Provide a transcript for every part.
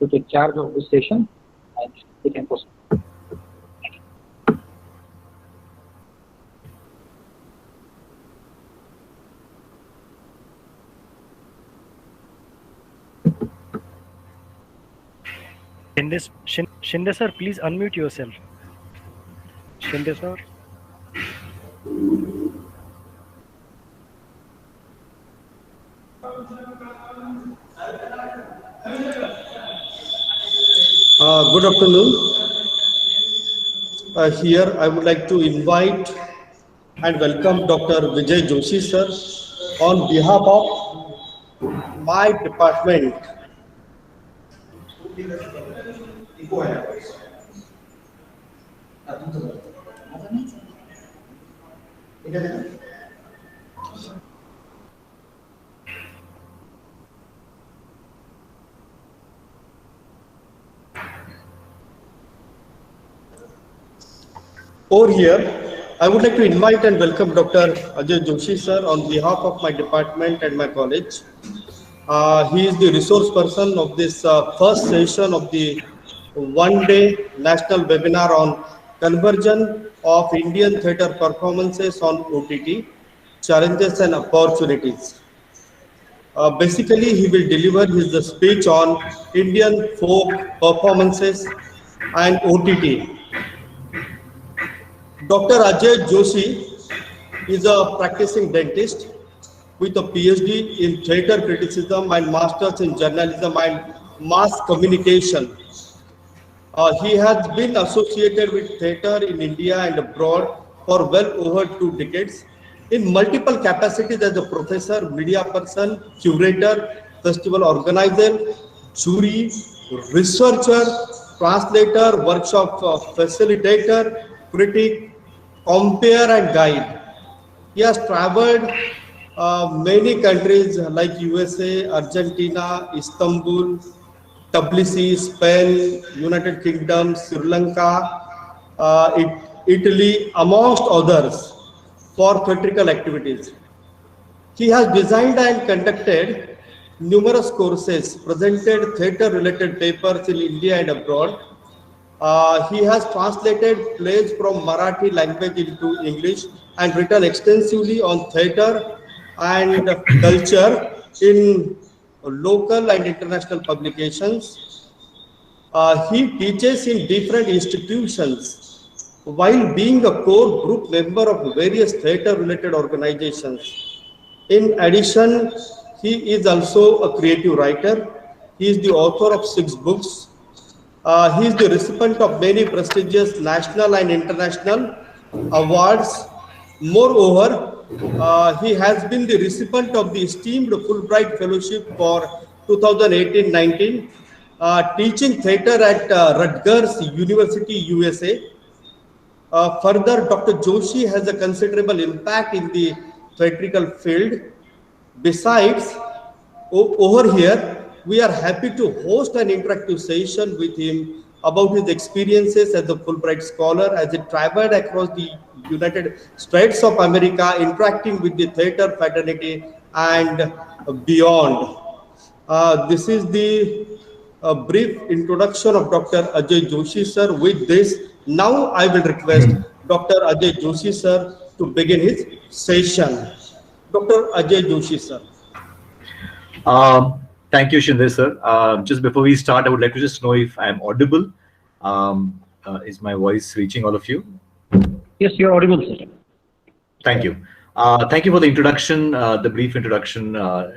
to take charge of this session, and we can proceed. Shinde sir, please unmute yourself. Shinde sir. Good afternoon. Here I would like to invite and welcome Dr. Vijay Joshi sir on behalf of my department. Over here, I would like to invite and welcome Dr. Ajay Joshi sir on behalf of my department and my college. He is the resource person of this first session of the one-day national webinar on conversion of Indian theatre performances on OTT, challenges and opportunities. Basically, he will deliver his speech on Indian folk performances and OTT. Dr. Ajay Joshi is a practicing dentist with a PhD in theatre criticism and masters in journalism and mass communication. He has been associated with theatre in India and abroad for well over 2 decades in multiple capacities as a professor, media person, curator, festival organizer, jury, researcher, translator, workshop facilitator, critic, compare and guide. He has traveled many countries like USA, Argentina, Istanbul, Tbilisi, Spain, United Kingdom, Sri Lanka, Italy, amongst others, for theatrical activities. He has designed and conducted numerous courses, presented theatre-related papers in India and abroad. He has translated plays from Marathi language into English and written extensively on theatre and culture in local and international publications. He teaches in different institutions while being a core group member of various theatre-related organizations. In addition, he is also a creative writer. He is the author of 6 books. He is the recipient of many prestigious national and international awards. Moreover, he has been the recipient of the esteemed Fulbright Fellowship for 2018-19, teaching theatre at Rutgers University, USA. Further, Dr. Joshi has a considerable impact in the theatrical field. Besides, over here, we are happy to host an interactive session with him about his experiences as a Fulbright scholar as he traveled across the United States of America, interacting with the theatre fraternity and beyond. This is the brief introduction of Dr. Ajay Joshi sir. With this, now I will request Dr. Ajay Joshi sir to begin his session. Dr. Ajay Joshi sir. Thank you, Shinde sir. Just before we start, I would like to just know if I am audible. Is my voice reaching all of you? Yes, you're audible, sir. Thank you. Thank you for the introduction, the brief introduction,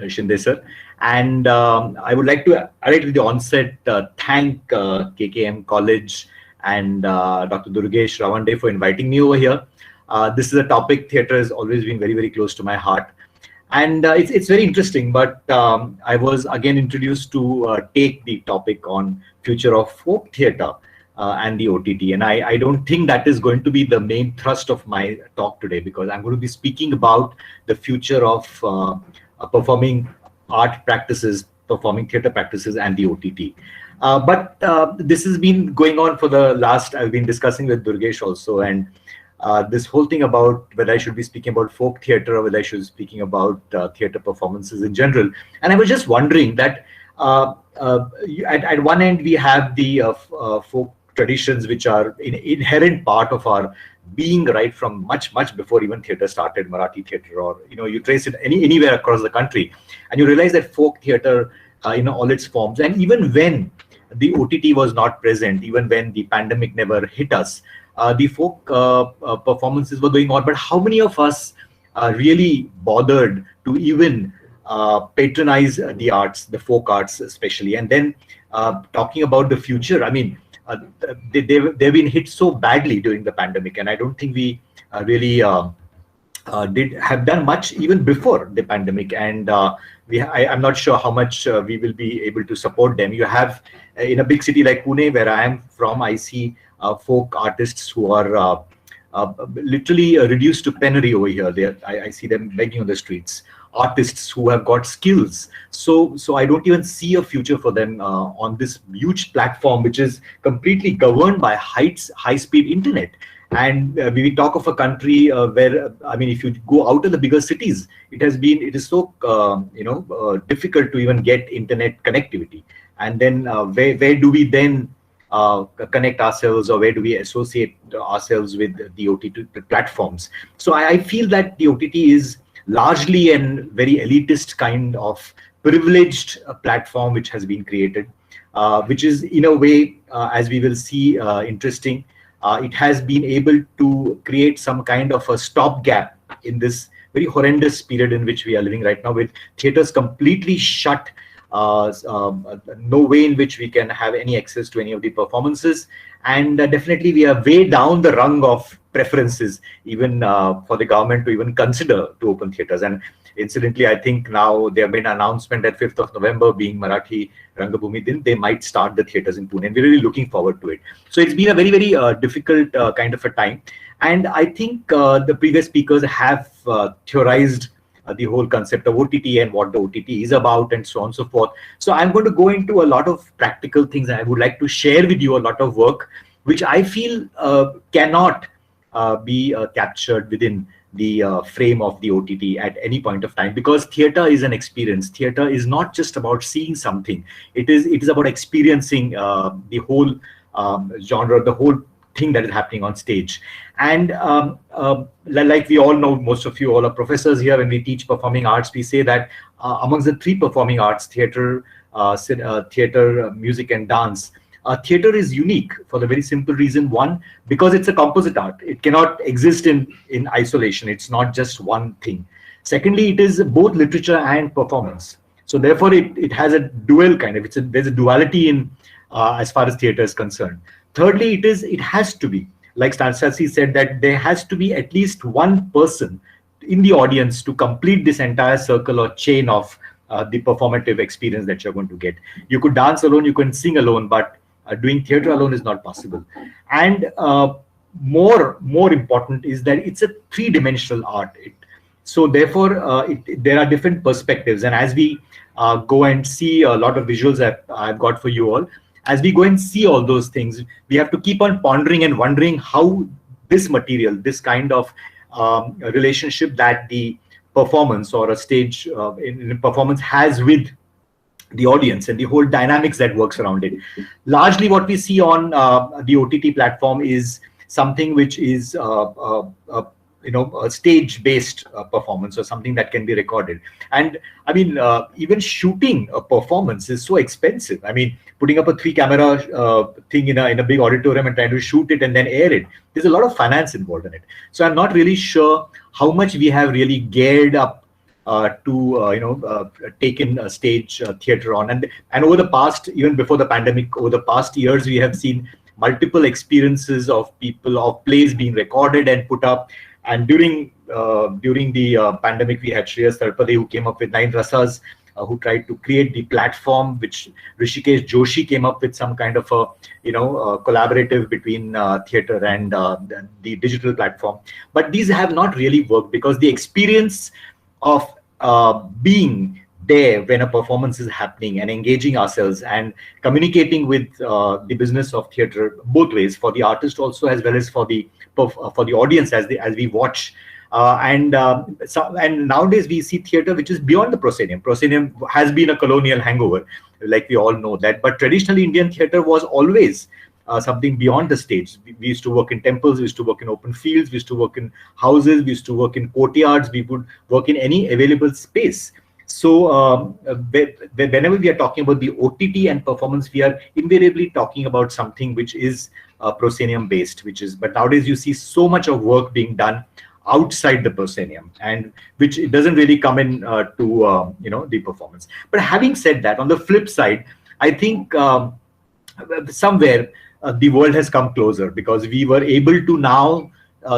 Shinde sir. And I would like to, right at the onset, thank KKM College and Dr. Durgesh Ravande for inviting me over here. This is a topic theatre has always been very, very close to my heart. And it's very interesting, but I was again introduced to take the topic on future of folk theatre and the OTT. And I don't think that is going to be the main thrust of my talk today, because I'm going to be speaking about the future of performing art practices, performing theatre practices and the OTT. But this has been going on for the last, I've been discussing with Durgesh also, and this whole thing about whether I should be speaking about folk theatre or whether I should be speaking about theatre performances in general. And I was just wondering that at one end we have the folk traditions, which are inherent part of our being right from much before even theatre started, Marathi theatre, or you trace it anywhere across the country, and you realize that folk theatre in all its forms, and even when the OTT was not present, even when the pandemic never hit us, the folk performances were going on. But how many of us really bothered to even patronize the arts, the folk arts especially? And then talking about the future, I mean, they've been hit so badly during the pandemic, and I don't think we really did have done much even before the pandemic. And I'm not sure how much we will be able to support them. You have in a big city like Pune, where I am from, I see folk artists who are literally reduced to penury over here. I see them begging on the streets. Artists who have got skills, so I don't even see a future for them on this huge platform, which is completely governed by high-speed internet. And we talk of a country where, I mean, if you go out of the bigger cities, it is so difficult to even get internet connectivity. And then where do we then connect ourselves, or where do we associate ourselves with the OTT platforms? So I feel that the OTT is largely a very elitist kind of privileged platform which has been created, which is in a way, as we will see, interesting. It has been able to create some kind of a stopgap in this very horrendous period in which we are living right now, with theaters completely shut, no way in which we can have any access to any of the performances. And definitely we are way down the rung of preferences, even for the government to even consider to open theaters. And incidentally, I think now there have been an announcement that 5th of November being Marathi Rangabhoomi Din, they might start the theaters in Pune, and we're really looking forward to it. So it's been a very, very difficult kind of a time. And I think the previous speakers have theorized the whole concept of OTT and what the OTT is about, and so on and so forth. So I'm going to go into a lot of practical things, and I would like to share with you a lot of work which I feel cannot be captured within the frame of the OTT at any point of time, because theater is an experience. Theater is not just about seeing something. It is about experiencing the whole genre, the whole thing that is happening on stage. And like we all know, most of you all are professors here, when we teach performing arts, we say that amongst the three performing arts, theater, music and dance, theater is unique for the very simple reason, one, because it's a composite art. It cannot exist in isolation. It's not just one thing. Secondly, it is both literature and performance. So therefore, it has a dual kind of, there's a duality in as far as theater is concerned. Thirdly, it has to be, like Stanislavski said, that there has to be at least one person in the audience to complete this entire circle or chain of the performative experience that you're going to get. You could dance alone, you can sing alone, but doing theater alone is not possible. And more important is that it's a three-dimensional art. So therefore, there are different perspectives. And as we go and see a lot of visuals that I've got for you all, as we go and see all those things, we have to keep on pondering and wondering how this material, this kind of relationship that the performance or a stage in performance has with the audience and the whole dynamics that works around it. Largely what we see on the OTT platform is something which is a stage-based performance, or something that can be recorded. And I mean, even shooting a performance is so expensive. I mean, putting up a 3-camera thing in a big auditorium and trying to shoot it and then air it, there's a lot of finance involved in it. So I'm not really sure how much we have really geared up to take in a stage theater on. And over the past, even before the pandemic, over the past years, we have seen multiple experiences of plays being recorded and put up. And during the pandemic, we had Shreyas Talpade, who came up with 9 Rasas, who tried to create the platform, which Rishikesh Joshi came up with some kind of a collaborative between theater and the digital platform. But these have not really worked, because the experience of being there when a performance is happening and engaging ourselves and communicating with the business of theater both ways, for the artist also as well as for the audience as we watch And nowadays we see theater which is beyond the proscenium. Proscenium has been a colonial hangover, like we all know that. But traditionally, Indian theater was always something beyond the stage. We used to work in temples, we used to work in open fields, we used to work in houses, we used to work in courtyards, we would work in any available space. So whenever we are talking about the OTT and performance, we are invariably talking about something which is proscenium based, but nowadays you see so much of work being done outside the proscenium, and which it doesn't really come in to the performance. But having said that, on the flip side, I think somewhere the world has come closer, because we were able to now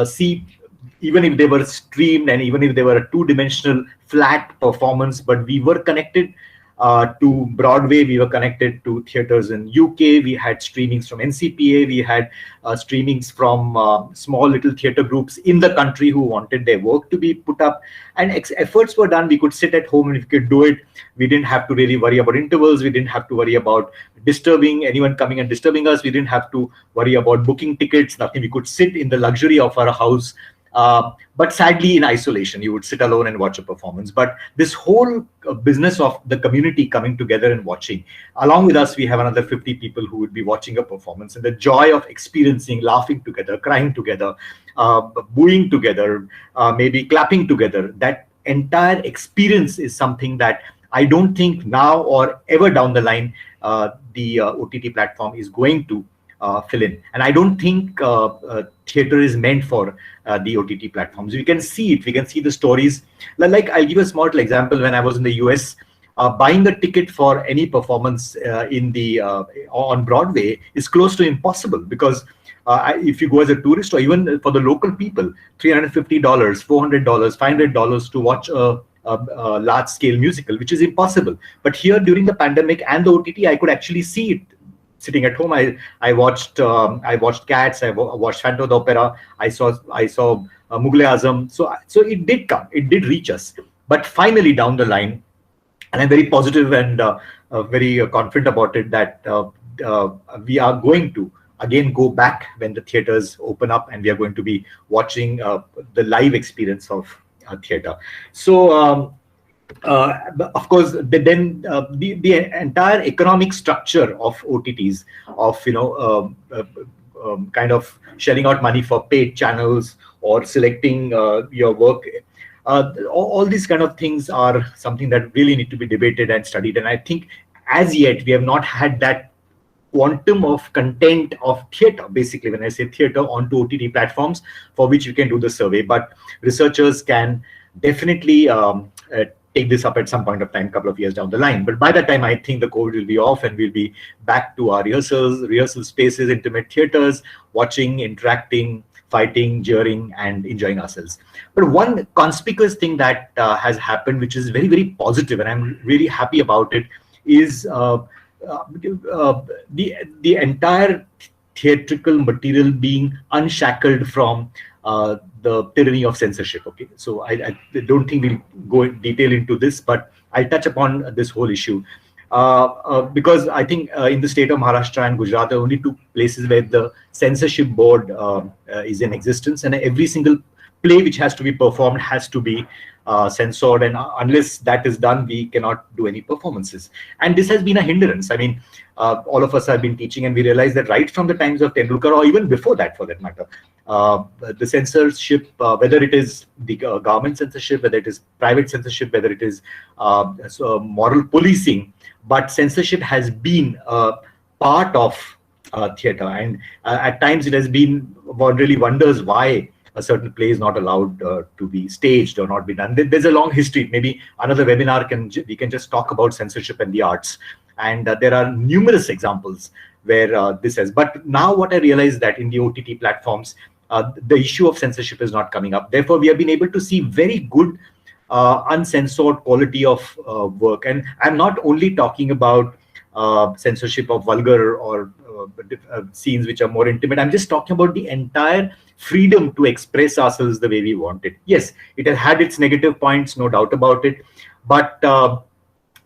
see, even if they were streamed and even if they were a two-dimensional flat performance, but we were connected to Broadway, we were connected to theaters in UK, we had streamings from NCPA, we had streamings from small little theater groups in the country who wanted their work to be put up, and efforts were done. We could sit at home and we could do it. We didn't have to really worry about intervals, we didn't have to worry about disturbing anyone coming and disturbing us, we didn't have to worry about booking tickets, nothing. We could sit in the luxury of our house, but sadly in isolation. You would sit alone and watch a performance. But this whole business of the community coming together and watching, along with us, we have another 50 people who would be watching a performance, and the joy of experiencing, laughing together, crying together, booing together, maybe clapping together, that entire experience is something that I don't think now or ever down the line the OTT platform is going to fill in. And I don't think theater is meant for the OTT platforms. We can see it. We can see the stories. Like, I'll give a small example. When I was in the US, buying a ticket for any performance on Broadway is close to impossible, because if you go as a tourist, or even for the local people, $350, $400, $500 to watch a large-scale musical, which is impossible. But here, during the pandemic and the OTT, I could actually see it. Sitting at home, I watched Cats, I watched Phantom of the Opera, I saw Mughal-e-Azam. So it did come, it did reach us. But finally, down the line, and I'm very positive and very confident about it, that we are going to again go back when the theaters open up, and we are going to be watching the live experience of theater. So of course, then the entire economic structure of OTTs, of kind of shelling out money for paid channels or selecting your work, all these kind of things are something that really need to be debated and studied. And I think as yet we have not had that quantum of content of theater, basically, when I say theater, onto OTT platforms, for which you can do the survey. But researchers can definitely take this up at some point of time, couple of years down the line. But by that time, I think the COVID will be off, and we'll be back to our rehearsal spaces, intimate theaters, watching, interacting, fighting, jeering, and enjoying ourselves. But one conspicuous thing that has happened, which is very, very positive, and I'm really happy about it, is the entire theatrical material being unshackled from the tyranny of censorship. Okay, so I don't think we'll go in detail into this, but I'll touch upon this whole issue because I think in the state of Maharashtra and Gujarat, there are only two places where the censorship board is in existence, and every single play which has to be performed has to be censored, and unless that is done, we cannot do any performances. And this has been a hindrance. I mean, all of us have been teaching, and we realize that right from the times of Tendulkar, or even before that for that matter, the censorship, whether it is the government censorship, whether it is private censorship, whether it is moral policing, but censorship has been part of theater. And at times it has been, one really wonders why a certain play is not allowed to be staged or not be done. There's a long history. Maybe another webinar we can just talk about censorship and the arts. And there are numerous examples where this has. But now what I realize that in the OTT platforms, the issue of censorship is not coming up. Therefore, we have been able to see very good uncensored quality of work. And I'm not only talking about censorship of vulgar or scenes which are more intimate. I'm just talking about the entire freedom to express ourselves the way we want it. Yes, it has had its negative points, no doubt about it. But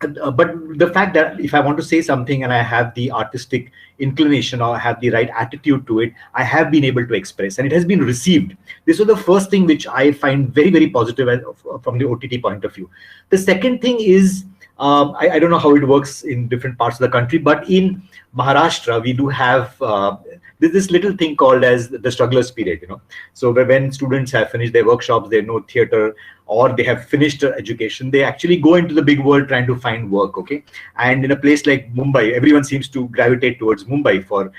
but the fact that if I want to say something and I have the artistic inclination or have the right attitude to it, I have been able to express, and it has been received. This was the first thing which I find very, very positive from the OTT point of view. The second thing is, I don't know how it works in different parts of the country, but in Maharashtra, we do have this little thing called as the strugglers period, So when students have finished their workshops, they know theater, or they have finished education, they actually go into the big world trying to find work, okay? And in a place like Mumbai, everyone seems to gravitate towards Mumbai for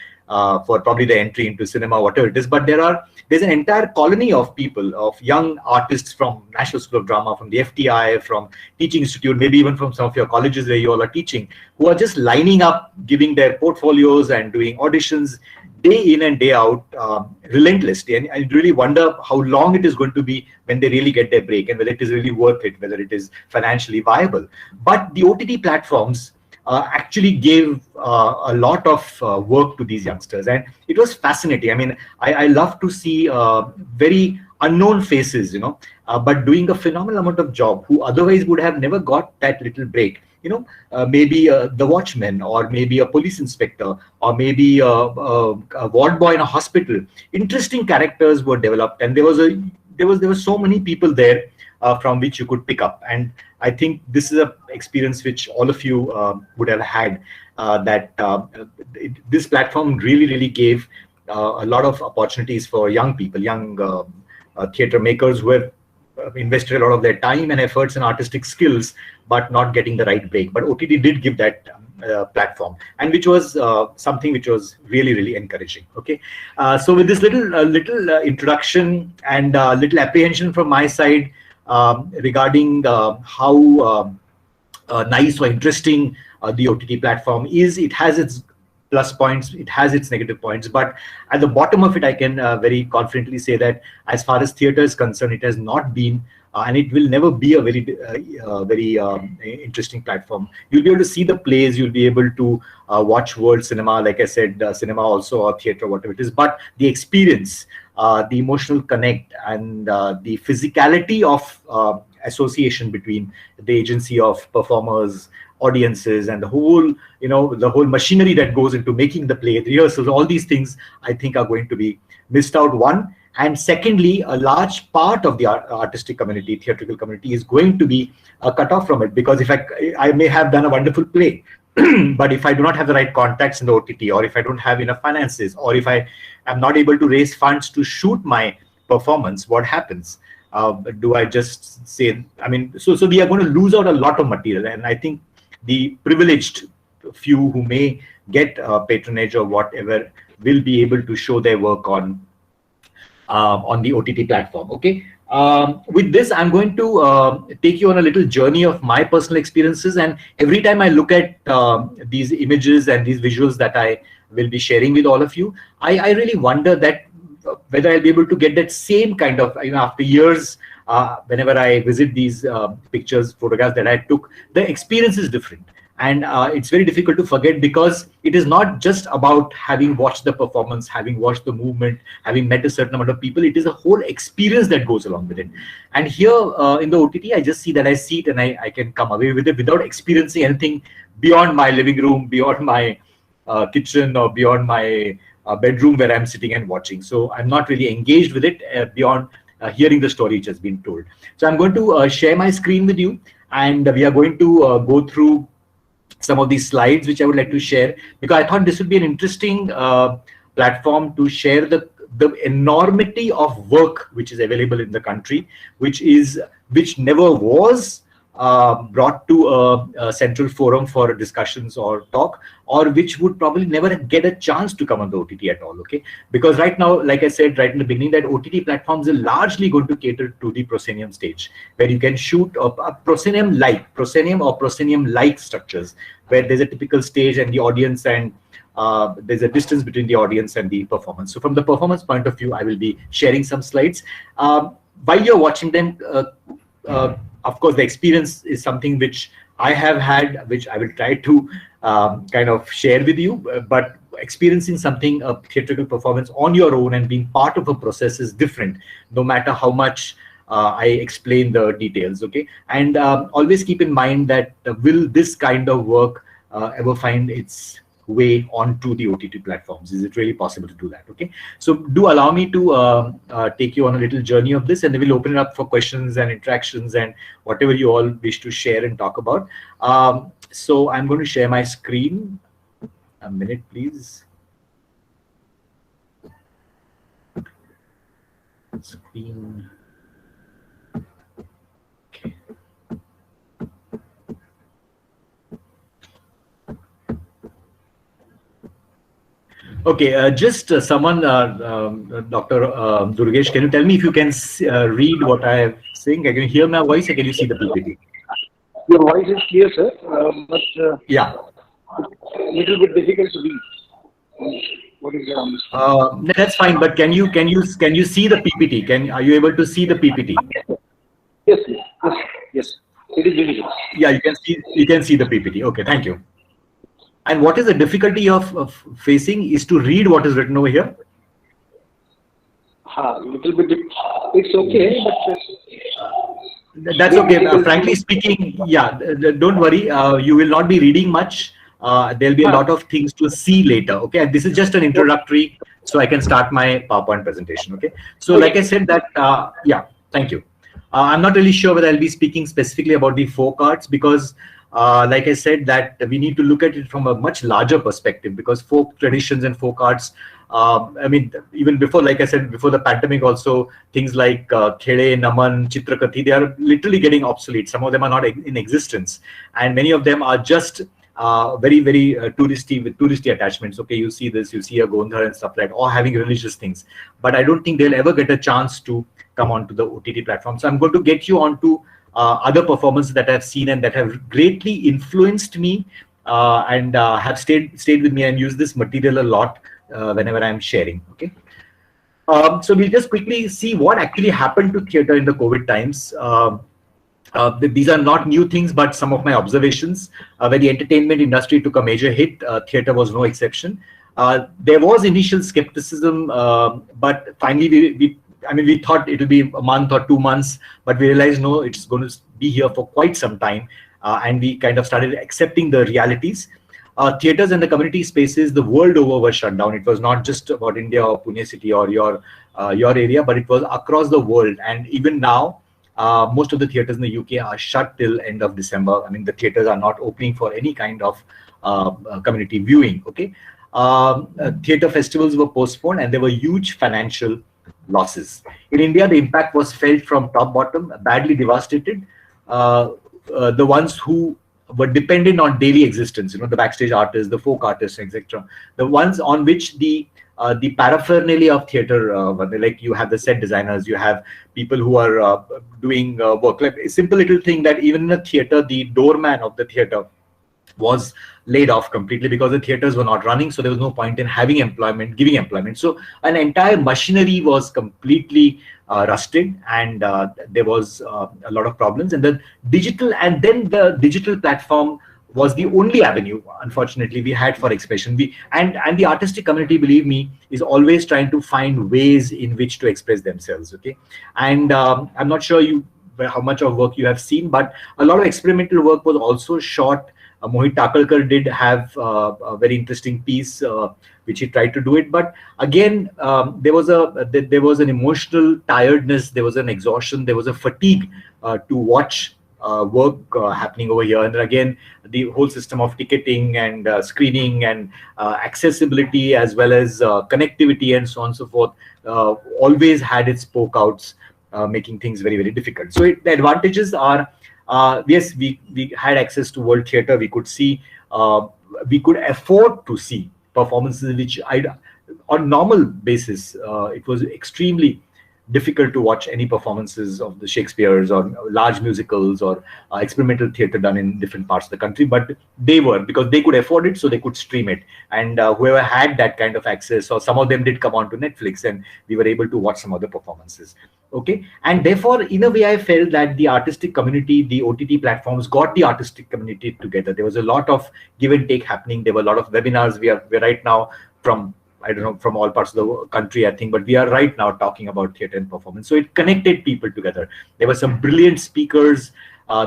probably the entry into cinema, whatever it is. But there's an entire colony of people, of young artists from National School of Drama, from the FTI, from Teaching Institute, maybe even from some of your colleges where you all are teaching, who are just lining up, giving their portfolios and doing auditions day in and day out, relentlessly. And I really wonder how long it is going to be when they really get their break, and whether it is really worth it, whether it is financially viable. But the OTT platforms actually gave a lot of work to these youngsters, and it was fascinating. I mean, I love to see very unknown faces, but doing a phenomenal amount of job, who otherwise would have never got that little break. Maybe the watchman, or maybe a police inspector, or maybe a ward boy in a hospital. Interesting characters were developed, and there were so many people there from which you could pick up. And I think this is an experience which all of you would have had, this platform really, really gave a lot of opportunities for young people, young theater makers who have invested a lot of their time and efforts and artistic skills, but not getting the right break. But OTT did give that platform, and which was something which was really, really encouraging. Okay, so with this little introduction and little apprehension from my side regarding how nice or interesting the OTT platform is, it has its plus points, it has its negative points, but at the bottom of it, I can very confidently say that as far as theater is concerned, it has not been and it will never be a very interesting platform. You'll be able to see the plays, you'll be able to watch world cinema, like I said, cinema also, or theater, whatever it is, but the experience, the emotional connect, and the physicality of association between the agency of performers, audiences, and the whole machinery that goes into making the play, the rehearsals, all these things I think are going to be missed out, one. And secondly, a large part of the artistic community, theatrical community, is going to be cut off from it, because if I may have done a wonderful play, but if I do not have the right contacts in the OTT, or if I don't have enough finances, or if I am not able to raise funds to shoot my performance, what happens? Do I just say, I mean, so we are going to lose out a lot of material. And I think the privileged few who may get patronage or whatever will be able to show their work on the OTT platform. Okay. With this, I'm going to take you on a little journey of my personal experiences. And every time I look at these images and these visuals that I will be sharing with all of you, I really wonder that whether I'll be able to get that same kind of, after years, whenever I visit these pictures, photographs that I took, the experience is different. And it's very difficult to forget, because it is not just about having watched the performance, having watched the movement, having met a certain amount of people. It is a whole experience that goes along with it. And here in the OTT, I just see that I see it and I can come away with it without experiencing anything beyond my living room, beyond my kitchen, or beyond my bedroom where I'm sitting and watching. So I'm not really engaged with it beyond hearing the story which has been told. So I'm going to share my screen with you, and we are going to go through some of these slides which I would like to share, because I thought this would be an interesting platform to share the enormity of work which is available in the country, which never was brought to a central forum for discussions or talk, or which would probably never get a chance to come on the OTT at all. Okay, because right now, like I said right in the beginning, that OTT platforms are largely going to cater to the proscenium stage, where you can shoot a proscenium or proscenium-like structures, where there's a typical stage and the audience, and there's a distance between the audience and the performance. So from the performance point of view, I will be sharing some slides. While you're watching them, of course, the experience is something which I have had, which I will try to kind of share with you. But experiencing something, a theatrical performance on your own and being part of a process, is different, no matter how much I explain the details. Okay, and always keep in mind that will this kind of work ever find its way onto the OTT platforms? Is it really possible to do that? Okay, so do allow me to take you on a little journey of this, and then we'll open it up for questions and interactions and whatever you all wish to share and talk about. So I'm going to share my screen. A minute, please. Screen. Okay. Okay, just someone, Dr. Durgesh, can you tell me if you can read what I am saying? Can you hear my voice or can you see the PPT? Your voice is clear, sir, but Yeah. little bit difficult to read. What is that? That's fine, but can you see the PPT? Are you able to see the PPT? Yes, yes. It is very good. Yeah, you can see the PPT. Okay, thank you. And what is the difficulty of facing is to read what is written over here? Little bit. It's okay, but That's okay. Frankly speaking, yeah, don't worry. You will not be reading much. There'll be a lot of things to see later. Okay, and this is just an introductory, so I can start my PowerPoint presentation. Okay, so like I said that, yeah, thank you. I'm not really sure whether I'll be speaking specifically about the folk arts because, like I said, that we need to look at it from a much larger perspective because folk traditions and folk arts. I mean, even before, like I said, before the pandemic, also things like Khede, Naman, Chitrakathi, they are literally getting obsolete. Some of them are not in existence, and many of them are just very, very touristy with touristy attachments. Okay, you see this, you see a Gondhar and stuff like that, or having religious things. But I don't think they'll ever get a chance to come onto the OTT platform. So I'm going to get you onto other performances that I've seen and that have greatly influenced me and have stayed with me and use this material a lot whenever I'm sharing. Okay. So we'll just quickly see what actually happened to theatre in the COVID times. These are not new things, but some of my observations. When the entertainment industry took a major hit, theatre was no exception. There was initial skepticism, but finally we thought it would be a month or 2 months, but we realized no, it's going to be here for quite some time, and we kind of started accepting the realities. Theatres and the community spaces the world over were shut down. It was not just about India or Pune city or your area, but it was across the world. And even now, most of the theatres in the UK are shut till end of December. I mean, the theatres are not opening for any kind of community viewing. Okay, theatre festivals were postponed, and there were huge financial losses. In India, the impact was felt from top bottom, badly devastated. The ones who were dependent on daily existence, the backstage artists, the folk artists, etc. The ones on which the paraphernalia of theatre, like you have the set designers, you have people who are doing work. Like a simple little thing that even in a theatre, the doorman of the theatre was laid off completely because the theatres were not running, so there was no point in having employment, giving employment. So an entire machinery was completely rusted, and there was a lot of problems. And the digital platform was the only avenue, unfortunately, we had for expression. And the artistic community, believe me, is always trying to find ways in which to express themselves. Okay, and I'm not sure how much of work you have seen, but a lot of experimental work was also shot. Mohit Takalkar did have a very interesting piece which he tried to do it, but again there was an emotional tiredness, there was an exhaustion, there was a fatigue to watch work happening over here. And again, the whole system of ticketing and screening and accessibility as well as connectivity and so on and so forth always had its poke outs, making things very, very difficult. So the advantages are, yes, we had access to World Theatre. We could see, we could afford to see performances which on normal basis, it was extremely difficult to watch any performances of the Shakespeare's or large musicals or experimental theatre done in different parts of the country, but they were, because they could afford it, so they could stream it. And whoever had that kind of access, or some of them did come onto Netflix, and we were able to watch some other performances. Okay, and therefore, in a way, I felt that the artistic community, the OTT platforms got the artistic community together. There was a lot of give and take happening. There were a lot of webinars. We're right now from I don't know, from all parts of the country, I think, but we are right now talking about theater and performance. So it connected people together. There were some brilliant speakers.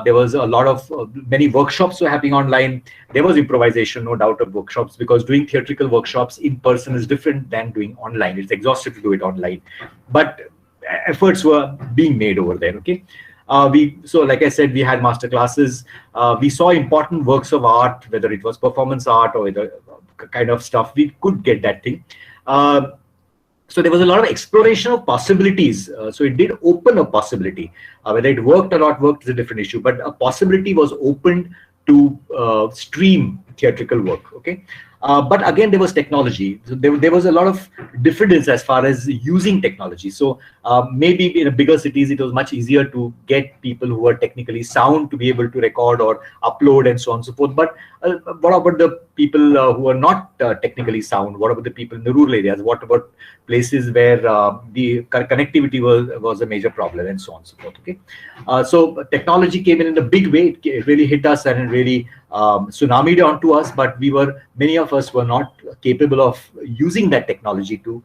There was a lot of many workshops were happening online. There was improvisation, no doubt, of workshops, because doing theatrical workshops in person is different than doing online. It's exhaustive to do it online, but efforts were being made over there. Okay. So like I said, we had master classes. We saw important works of art, whether it was performance art or the kind of stuff, we could get that thing. So there was a lot of exploration of possibilities. So it did open a possibility. Whether it worked or not worked is a different issue, but a possibility was opened to stream theatrical work. Okay. But again, there was technology. So there was a lot of difference as far as using technology. So maybe in a bigger cities, it was much easier to get people who are technically sound to be able to record or upload and so on and so forth. But what about the people who are not technically sound? What about the people in the rural areas? What about places where the connectivity was a major problem and so on and so forth? Okay, so technology came in a big way. It really hit us and it really tsunamied onto us, but many of us were not capable of using that technology to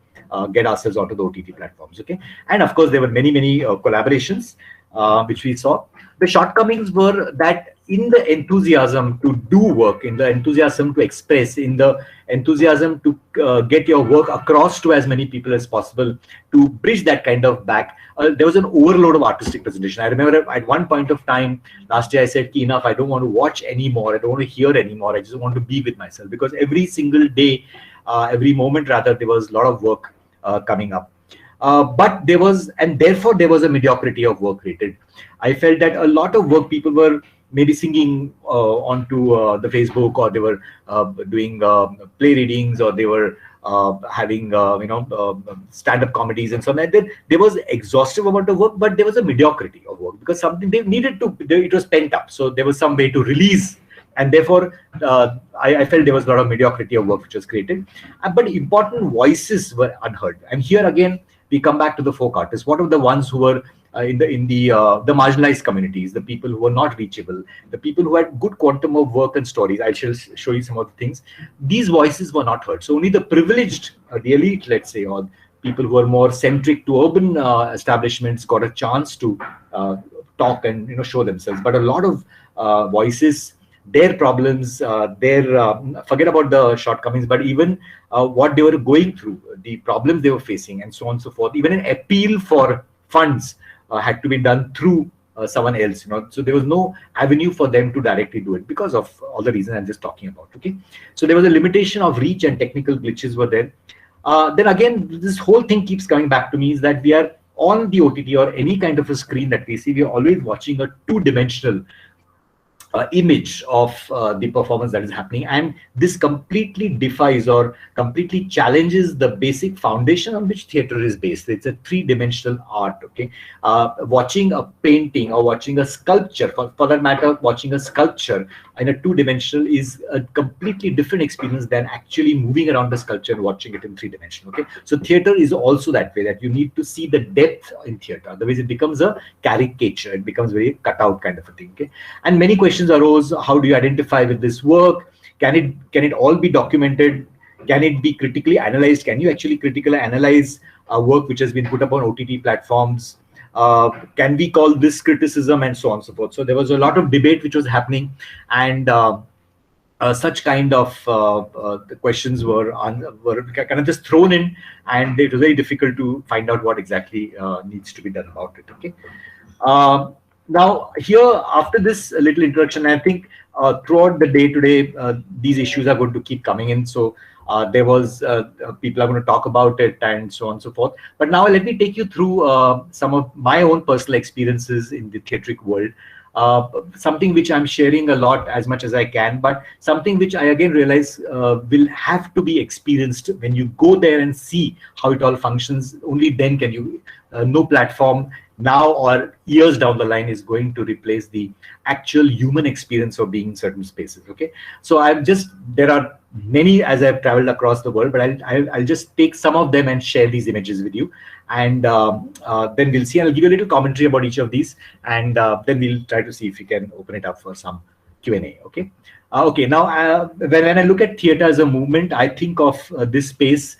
get ourselves onto the OTT platforms. Okay, and of course there were many collaborations which we saw. The shortcomings were that in the enthusiasm to do work, in the enthusiasm to express, in the enthusiasm to get your work across to as many people as possible, to bridge that kind of back, there was an overload of artistic presentation. I remember at one point of time last year I said, enough, I don't want to watch anymore, I don't want to hear anymore, I just want to be with myself, because every single day, every moment rather, there was a lot of work coming up. But there was, and therefore there was a mediocrity of work rated. I felt that a lot of work people were maybe singing onto the Facebook, or they were doing play readings, or they were having stand-up comedies and so on. And then there was exhaustive amount of work, but there was a mediocrity of work, because something they needed to, it was pent up. So there was some way to release. And therefore, I felt there was a lot of mediocrity of work which was created. But important voices were unheard. And here again, we come back to the folk artists. What are the ones who were in the marginalized communities, the people who were not reachable, the people who had good quantum of work and stories? I shall show you some of the things. These voices were not heard. So only the privileged, the elite, let's say, or people who are more centric to urban establishments got a chance to talk and show themselves. But a lot of voices, their problems, forget about the shortcomings, but even what they were going through, the problems they were facing, and so on and so forth. Even an appeal for funds had to be done through someone else. So there was no avenue for them to directly do it because of all the reasons I'm just talking about. Okay, so there was a limitation of reach, and technical glitches were there. Then again, this whole thing keeps coming back to me, is that we are on the OTT or any kind of a screen that we see, we are always watching a two-dimensional image of the performance that is happening, and this completely defies or completely challenges the basic foundation on which theater is based. It's a three-dimensional art. Okay, watching a painting or watching a sculpture, for that matter, watching a sculpture in a two-dimensional is a completely different experience than actually moving around the sculpture and watching it in three-dimensional. Okay, so theater is also that way, that you need to see the depth in theater, otherwise it becomes a caricature, it becomes very cut out kind of a thing. Okay, and many questions arose. How do you identify with this work? Can it all be documented? Can it be critically analyzed? Can you actually critically analyze a work which has been put up on OTT platforms? Can we call this criticism, and so on and so forth? So there was a lot of debate which was happening, and such kind of the questions were kind of just thrown in, and it was very difficult to find out what exactly needs to be done about it. Okay. Now here, after this little introduction, I think throughout the day today, these issues are going to keep coming in. So there was people are going to talk about it and so on and so forth. But now let me take you through some of my own personal experiences in the theatric world. Something which I'm sharing a lot as much as I can, but something which I again realize will have to be experienced when you go there and see how it all functions. Only then can you, no platform now or years down the line is going to replace the actual human experience of being in certain spaces. Okay, so there are many as I've traveled across the world, but I'll just take some of them and share these images with you, and then we'll see, and I'll give you a little commentary about each of these, and then we'll try to see if we can open it up for some Q&A. Okay. Okay, now when I look at theater as a movement, I think of this space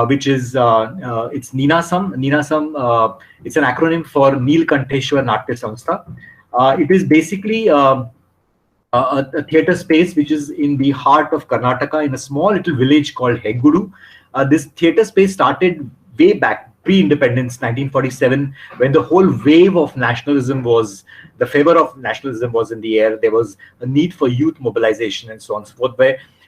which is it's Ninasam. Ninasam, it's an acronym for Neelkanteshwar Natya Samstha. It is basically a theatre space which is in the heart of Karnataka in a small little village called Hegguru. This theatre space started way back, pre-independence, 1947, when the whole wave of nationalism was, the favor of nationalism was in the air. There was a need for youth mobilization and so on and so forth,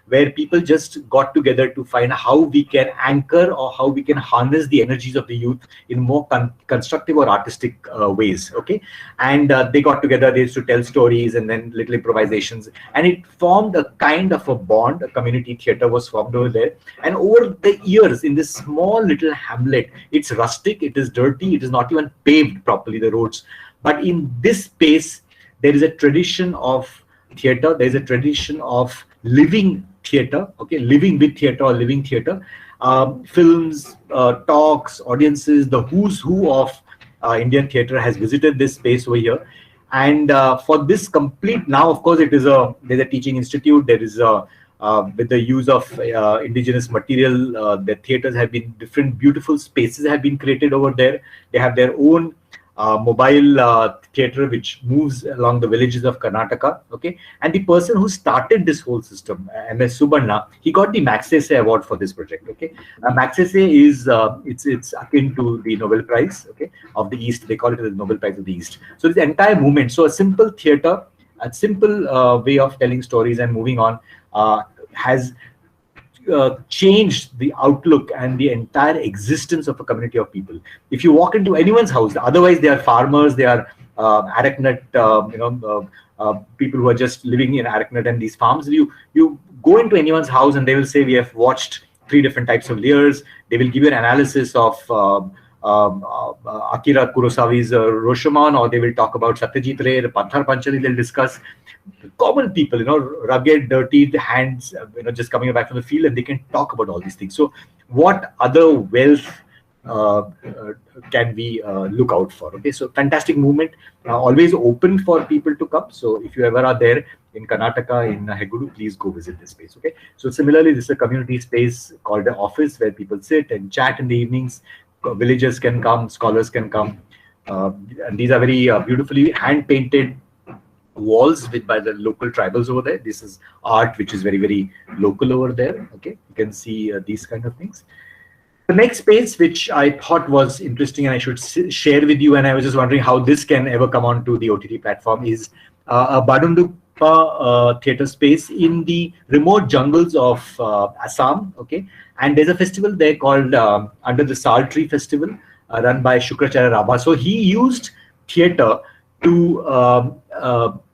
where people just got together to find how we can anchor or how we can harness the energies of the youth in more constructive or artistic ways. Okay, and they got together, they used to tell stories and then little improvisations, and it formed a kind of a bond. A community theater was formed over there, and over the years in this small little hamlet, it's rustic, it is dirty, it is not even paved properly, the roads, but in this space there is a tradition of theater, there is a tradition of living theater, okay, living with theater or living theater, films, talks, audiences, the who's who of Indian theater has visited this space over here. And for this complete, now of course it is there's a teaching institute, there is a with the use of indigenous material, the theaters have been, different beautiful spaces have been created over there. They have their own mobile theater which moves along the villages of Karnataka. Okay, and the person who started this whole system, MS Subarna, he got the Magsaysay award for this project. Okay, Magsaysay is it's akin to the Nobel Prize, okay, of the East. They call it the Nobel Prize of the East. So this entire movement, so a simple theater, a simple way of telling stories and moving on, has changed the outlook and the entire existence of a community of people. If you walk into anyone's house, otherwise they are farmers, they are Araknut, people who are just living in Araknut and these farms. You go into anyone's house and they will say, we have watched 3 different types of layers. They will give you an analysis of Akira Kurosawa's Rashomon, or they will talk about Satyajit Ray, Pathar Panchali. They'll discuss common people, rugged, dirty hands, just coming back from the field, and they can talk about all these things. So what other wealth can we look out for? Okay, so fantastic movement, always open for people to come. So if you ever are there in Karnataka, in Hegguru, please go visit this space. Okay, so similarly, this is a community space called the office where people sit and chat in the evenings. Villagers can come, scholars can come, and these are very beautifully hand painted walls by the local tribals over there. This is art which is very, very local over there. Okay, you can see these kind of things. The next space which I thought was interesting and I should share with you, and I was just wondering how this can ever come onto the OTT platform, is a Badunduppa theatre space in the remote jungles of Assam. Okay, and there's a festival there called Under the Sal Tree Festival, run by Shukracharya Rabha. So he used theatre to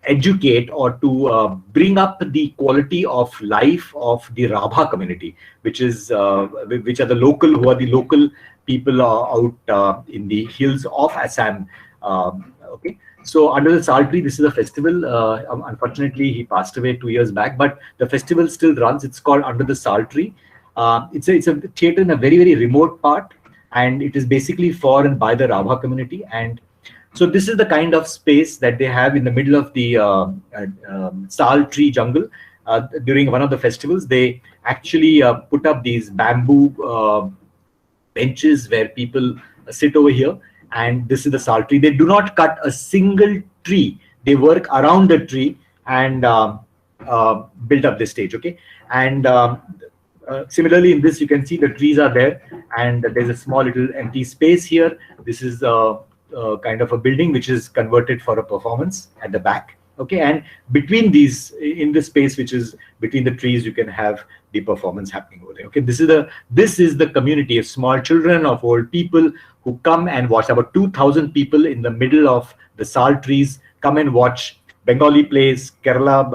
educate or to bring up the quality of life of the Rabha community, which are the local people out in the hills of Assam. Okay, so Under the Sal Tree, this is a festival. Unfortunately, he passed away 2 years back, but the festival still runs. It's called Under the Sal Tree. It's a theatre in a very, very remote part, and it is basically for and by the Rabha community. And so this is the kind of space that they have in the middle of the Sal Tree jungle. During one of the festivals, they actually put up these bamboo benches where people sit over here. And this is the Sal Tree. They do not cut a single tree. They work around the tree and build up this stage. Okay, and similarly in this, you can see the trees are there, and there's a small little empty space here. This is kind of a building which is converted for a performance at the back. Okay, and between these, in the space which is between the trees, you can have the performance happening over there. Okay, this is the community of small children, of old people who come and watch. About 2,000 people in the middle of the Sal trees come and watch Bengali plays, Kerala,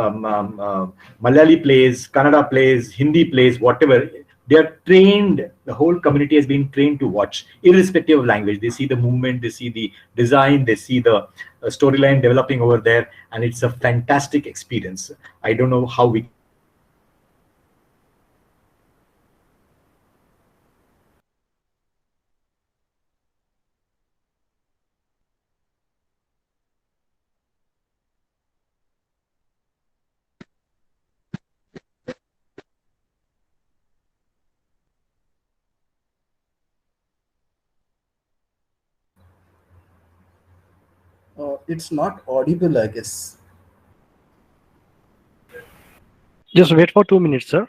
Malayali plays, Kannada plays, Hindi plays, whatever. They are trained, the whole community has been trained to watch, irrespective of language. They see the movement, they see the design, they see the storyline developing over there, and it's a fantastic experience. I don't know how we It's not audible, I guess. Just wait for 2 minutes, sir.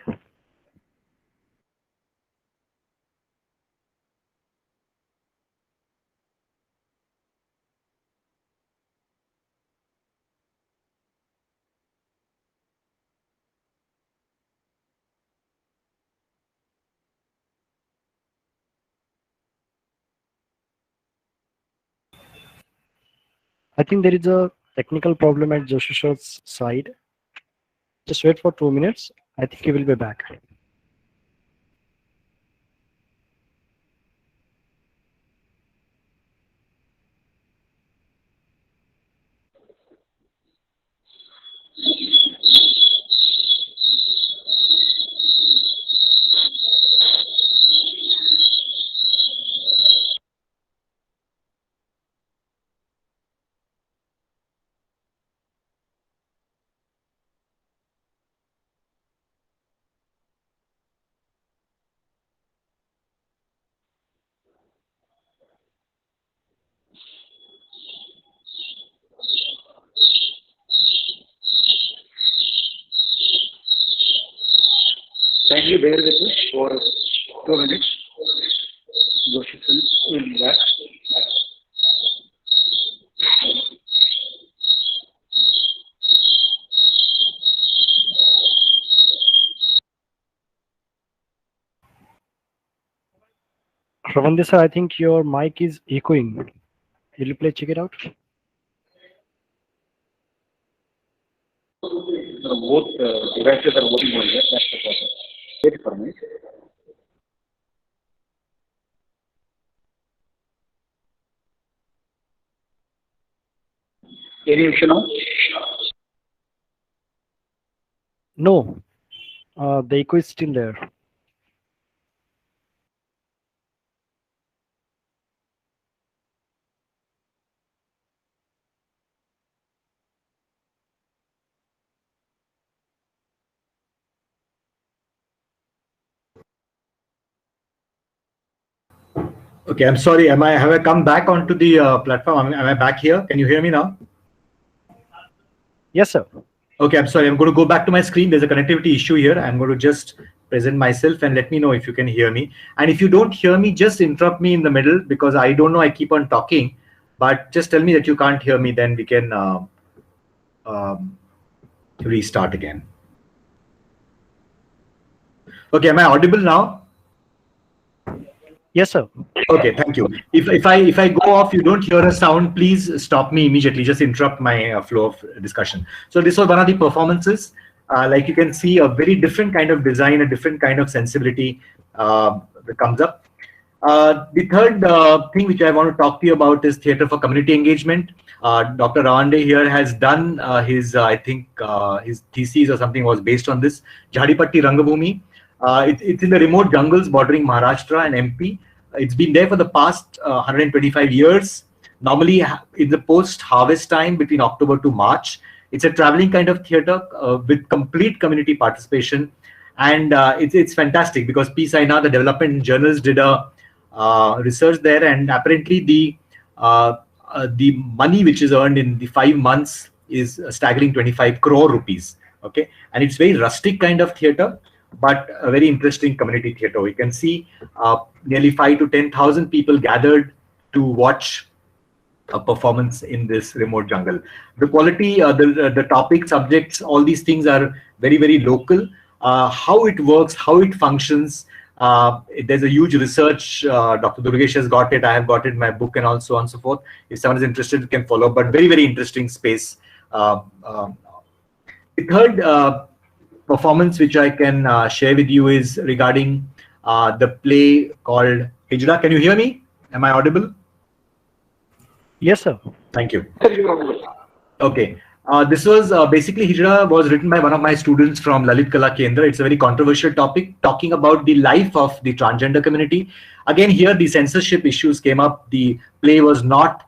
I think there is a technical problem at Joshi sir's side. Just wait for 2 minutes. I think he will be back. Kindly bear with us for 2 minutes. Joshi will be back. Ravandi sir, I think your mic is echoing. Will you please check it out? Both devices are working on that. That's the problem. Wait for me. Any issue now? No. The echo is still there. Okay, I'm sorry. Have I come back onto the platform? Am I back here? Can you hear me now? Yes, sir. Okay, I'm sorry. I'm going to go back to my screen. There's a connectivity issue here. I'm going to just present myself and let me know if you can hear me. And if you don't hear me, just interrupt me in the middle because I don't know. I keep on talking, but just tell me that you can't hear me. Then we can restart again. Okay, am I audible now? Yes, sir. Okay, thank you. If I go off, you don't hear a sound, please stop me immediately. Just interrupt my flow of discussion. So this was one of the performances. Like you can see, a very different kind of design, a different kind of sensibility that comes up. The third thing which I want to talk to you about is theatre for community engagement. Dr. Rawande here has done his, I think his thesis or something was based on this. Jhadipatti Rangabhumi. It's in the remote jungles bordering Maharashtra and MP. It's been there for the past 125 years. Normally in the post-harvest time between October to March. It's a traveling kind of theatre with complete community participation. And it's fantastic because P. Saina, the development journalist, did a research there, and apparently the money which is earned in the 5 months is a staggering 25 crore rupees. Okay, and it's very rustic kind of theatre, but a very interesting community theatre. We can see nearly 5,000 to 10,000 people gathered to watch a performance in this remote jungle. The quality, the topic, subjects, all these things are very, very local. How it works, how it functions. There's a huge research. Dr. Durgesh has got it. I have got it in my book and so on and so forth. If someone is interested, you can follow. But very, very interesting space. The third performance which I can share with you is regarding the play called Hijra. Can you hear me? Am I audible? Yes, sir. Thank you. Okay. This was basically Hijra was written by one of my students from Lalit Kala Kendra. It's a very controversial topic talking about the life of the transgender community. Again, here the censorship issues came up. The play was not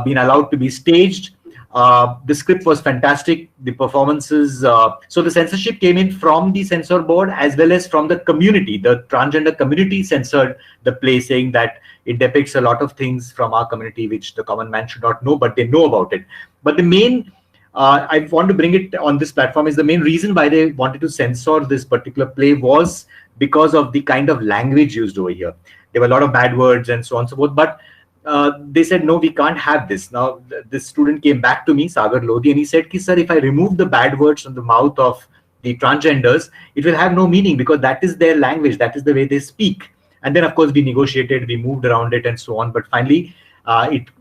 been allowed to be staged. The script was fantastic. The performances. So the censorship came in from the censor board as well as from the community. The transgender community censored the play, saying that it depicts a lot of things from our community which the common man should not know, but they know about it. But the main, I want to bring it on this platform, is the main reason why they wanted to censor this particular play was because of the kind of language used over here. There were a lot of bad words and so on and so forth, but they said, no, we can't have this. Now, this student came back to me, Sagar Lodhi, and he said, sir, if I remove the bad words from the mouth of the transgenders, it will have no meaning because that is their language, that is the way they speak. And then, of course, we negotiated, we moved around it and so on. But finally,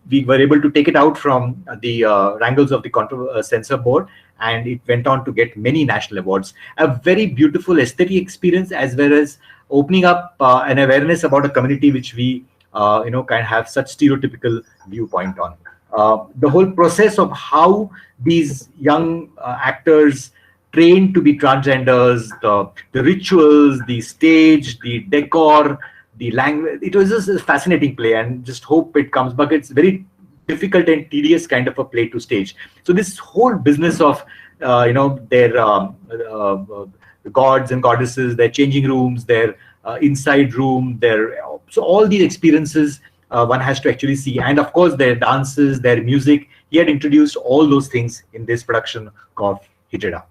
we were able to take it out from the wrangles of the censor board, and it went on to get many national awards. A very beautiful aesthetic experience, as well as opening up an awareness about a community which we kind of have such stereotypical viewpoint on. The whole process of how these young actors trained to be transgenders, the rituals, the stage, the decor, the language, it was just a fascinating play, and just hope it comes back. It's very difficult and tedious kind of a play to stage. So this whole business of their gods and goddesses, their changing rooms, their inside room, so all these experiences one has to actually see, and of course their dances, their music. He had introduced all those things in this production called Hijra.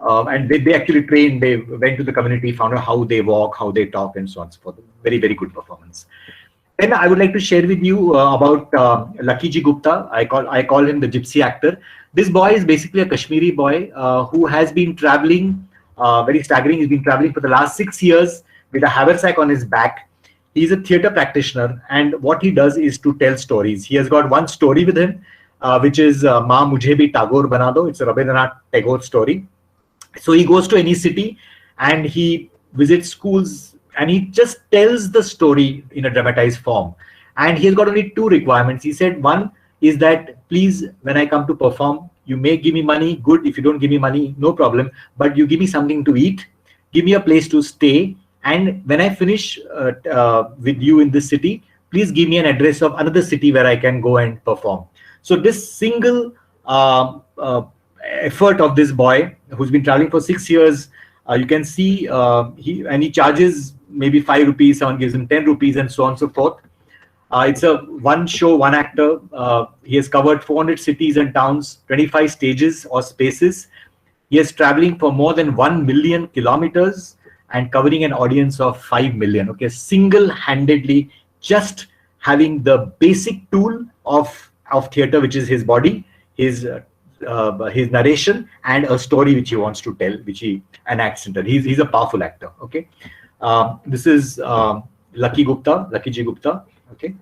And they actually trained, they went to the community, found out how they walk, how they talk, and so on and so forth. Very, very good performance. Then I would like to share with you about Lucky Ji Gupta. I call him the gypsy actor. This boy is basically a Kashmiri boy who has been traveling, very staggering. He's been traveling for the last 6 years with a haversack on his back. He's a theater practitioner, and what he does is to tell stories. He has got one story with him, which is Ma Mujhe Bhi Tagore Bana Do. It's a Rabindranath Tagore story. So he goes to any city and he visits schools and he just tells the story in a dramatized form. And he has got only 2 requirements. He said, one is that, please, when I come to perform, you may give me money, good. If you don't give me money, no problem. But you give me something to eat, give me a place to stay. And when I finish with you in this city, please give me an address of another city where I can go and perform. So this single effort of this boy who's been traveling for 6 years, you can see he charges maybe 5 rupees, someone gives him 10 rupees, and so on and so forth. It's a one show, one actor. He has covered 400 cities and towns, 25 stages or spaces. He is traveling for more than 1 million kilometers and covering an audience of 5 million. Okay, single-handedly, just having the basic tool of theater, which is his body, his narration, and a story which he wants to tell, which he enacts into. He's a powerful actor. Okay, this is Lucky Ji Gupta. Okay,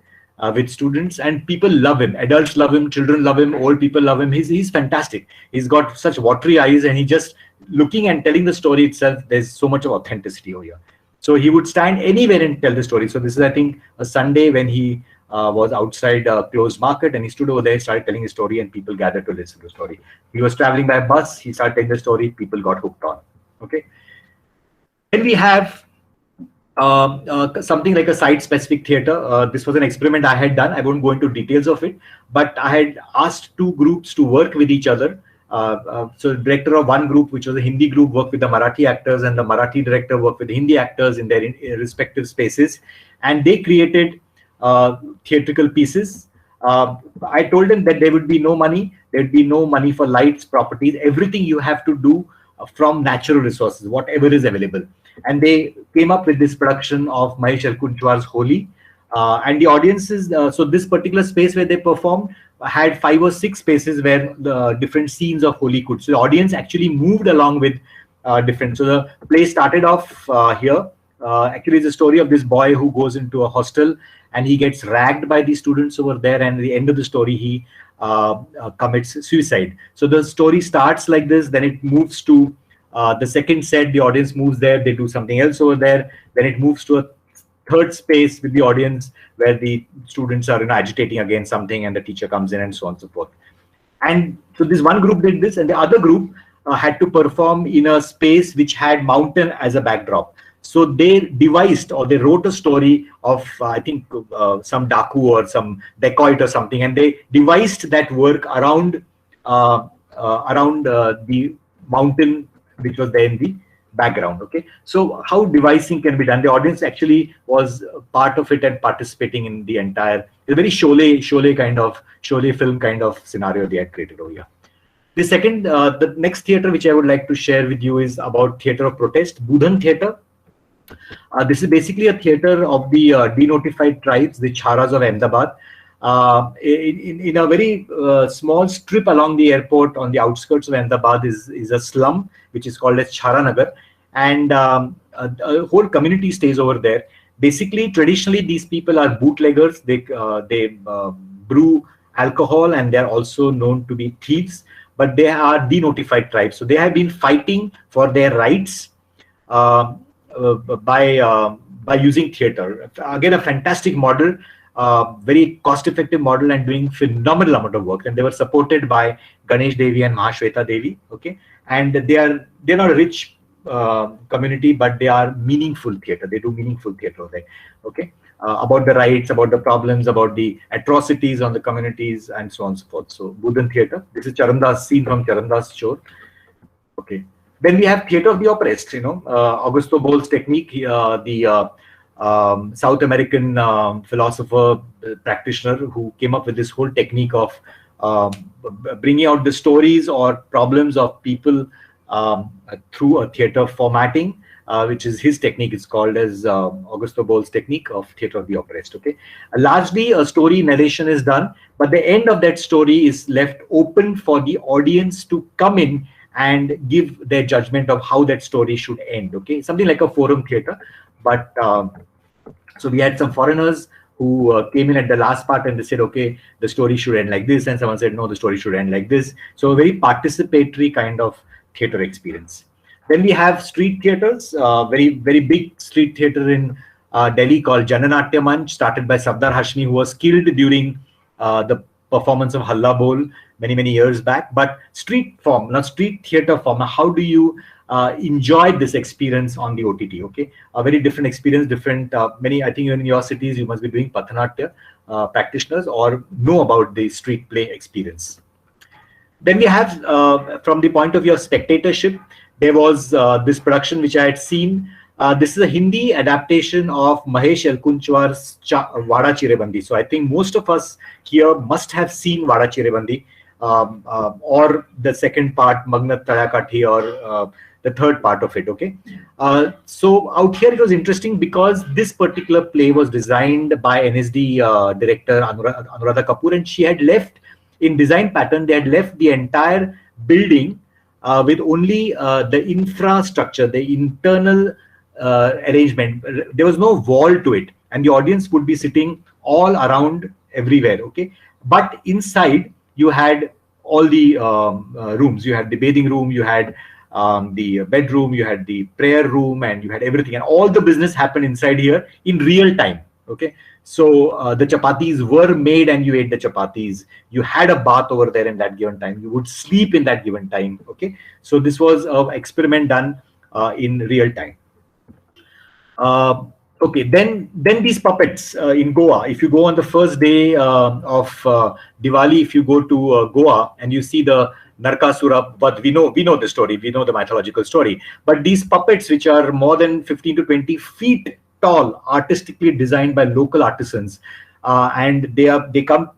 with students, and people love him. Adults love him, children love him, old people love him. He's fantastic. He's got such watery eyes, and he just looking and telling the story itself. There's so much of authenticity over here. So he would stand anywhere and tell the story. So this is, I think, a Sunday when he was outside a closed market, and he stood over there, started telling his story, and people gathered to listen to the story. He was traveling by bus. He started telling the story. People got hooked on. Okay. Then we have something like a site-specific theater. This was an experiment I had done. I won't go into details of it, but I had asked 2 groups to work with each other. So the director of one group, which was a Hindi group, worked with the Marathi actors, and the Marathi director worked with the Hindi actors in their respective spaces, and they created theatrical pieces. I told them that there would be no money. There would be no money for lights, properties. Everything you have to do from natural resources, whatever is available. And they came up with this production of Mahesh Elkunchwar's Holi. And the audiences, so this particular space where they performed had 5 or 6 spaces where the different scenes of Holi could. So the audience actually moved along with different. So the play started off here. Actually, it's a story of this boy who goes into a hostel and he gets ragged by the students over there. And at the end of the story, he commits suicide. So the story starts like this. Then it moves to the second set. The audience moves there. They do something else over there. Then it moves to a third space with the audience where the students are agitating against something, and the teacher comes in, and so on and so forth. And so this one group did this, and the other group had to perform in a space which had mountain as a backdrop. So they devised or they wrote a story of I think some daku or some dacoit or something, and they devised that work around the mountain which was there in the background. Okay, so how devising can be done? The audience actually was part of it and participating in the entire. A very Sholay kind of Sholay film kind of scenario they had created over here. The second, the next theater which I would like to share with you is about theater of protest, Budhan Theater. This is basically a theater of the denotified tribes, the Charas of Ahmedabad. In a very small strip along the airport on the outskirts of Ahmedabad is a slum which is called as Charanagar, and a whole community stays over there. Basically, traditionally, these people are bootleggers. They brew alcohol, and they are also known to be thieves. But they are denotified tribes, so they have been fighting for their rights by using theater. Again, a fantastic model, very cost-effective model, and doing phenomenal amount of work. And they were supported by Ganesh Devi and Mahashweta Devi. Okay, and they're not a rich community, but they are meaningful theater. They do meaningful theater there. Okay, about the rights, about the problems, about the atrocities on the communities, and so on and so forth. So Budhan Theater. This is Charandas, scene from Charandas show. Okay. Then we have theater of the oppressed. You know, Augusto Boal's technique. The South American philosopher, practitioner, who came up with this whole technique of bringing out the stories or problems of people through a theater formatting, which is his technique. It's called as Augusto Boal's technique of theater of the oppressed. Okay, largely a story narration is done, but the end of that story is left open for the audience to come in and give their judgment of how that story should end. Okay, something like a forum theater. But so we had some foreigners who came in at the last part and they said, okay, the story should end like this, and someone said, no, the story should end like this. So a very participatory kind of theater experience. Then we have street theaters, very big street theater in Delhi called Jananatya Manch, started by Sardar Hashmi, who was killed during the performance of Halla Bol many years back. But street form, not street theater form. How do you enjoy this experience on the OTT? Okay, a very different experience, different. Many, I think, even in your cities, you must be doing Pathanatya practitioners or know about the street play experience. Then we have, from the point of view of spectatorship, there was this production which I had seen. This is a Hindi adaptation of Mahesh Elkunchwar's Vada Chirebandi. So I think most of us here must have seen Vada Chirebandi, or the second part, Magnat Tayakathi, or the third part of it. Okay. So out here it was interesting because this particular play was designed by NSD director Anuradha Kapoor, and she had left in design pattern. They had left the entire building with only the infrastructure, the internal arrangement. There was no wall to it, and the audience would be sitting all around everywhere. Okay, but inside you had all the rooms. You had the bathing room, you had the bedroom, you had the prayer room, and you had everything, and all the business happened inside here in real time. Okay, so the chapatis were made and you ate the chapatis. You had a bath over there in that given time. You would sleep in that given time. Okay, so this was an experiment done in real time. Okay, then these puppets in Goa. If you go on the first day of Diwali, if you go to Goa and you see the Narkasura, but we know the story, we know the mythological story. But these puppets, which are more than 15 to 20 feet tall, artistically designed by local artisans, and they come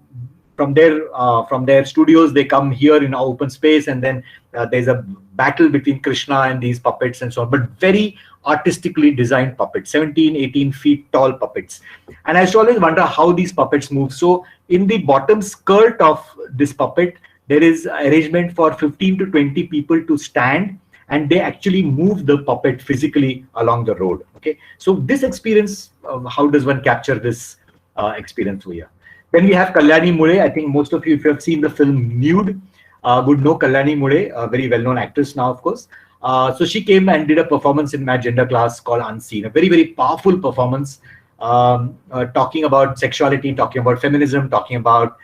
from their studios. They come here in our open space, and then there's a battle between Krishna and these puppets and so on. But very artistically designed puppets, 17, 18 feet tall puppets. And I used to always wonder how these puppets move. So in the bottom skirt of this puppet, there is arrangement for 15 to 20 people to stand, and they actually move the puppet physically along the road. Okay, so this experience, how does one capture this experience over here? Then we have Kalyani Mule. I think most of you, if you have seen the film Nude, would know Kalyani Mule, a very well-known actress now, of course. So she came and did a performance in my gender class called Unseen, a very powerful performance, talking about sexuality, talking about feminism, talking about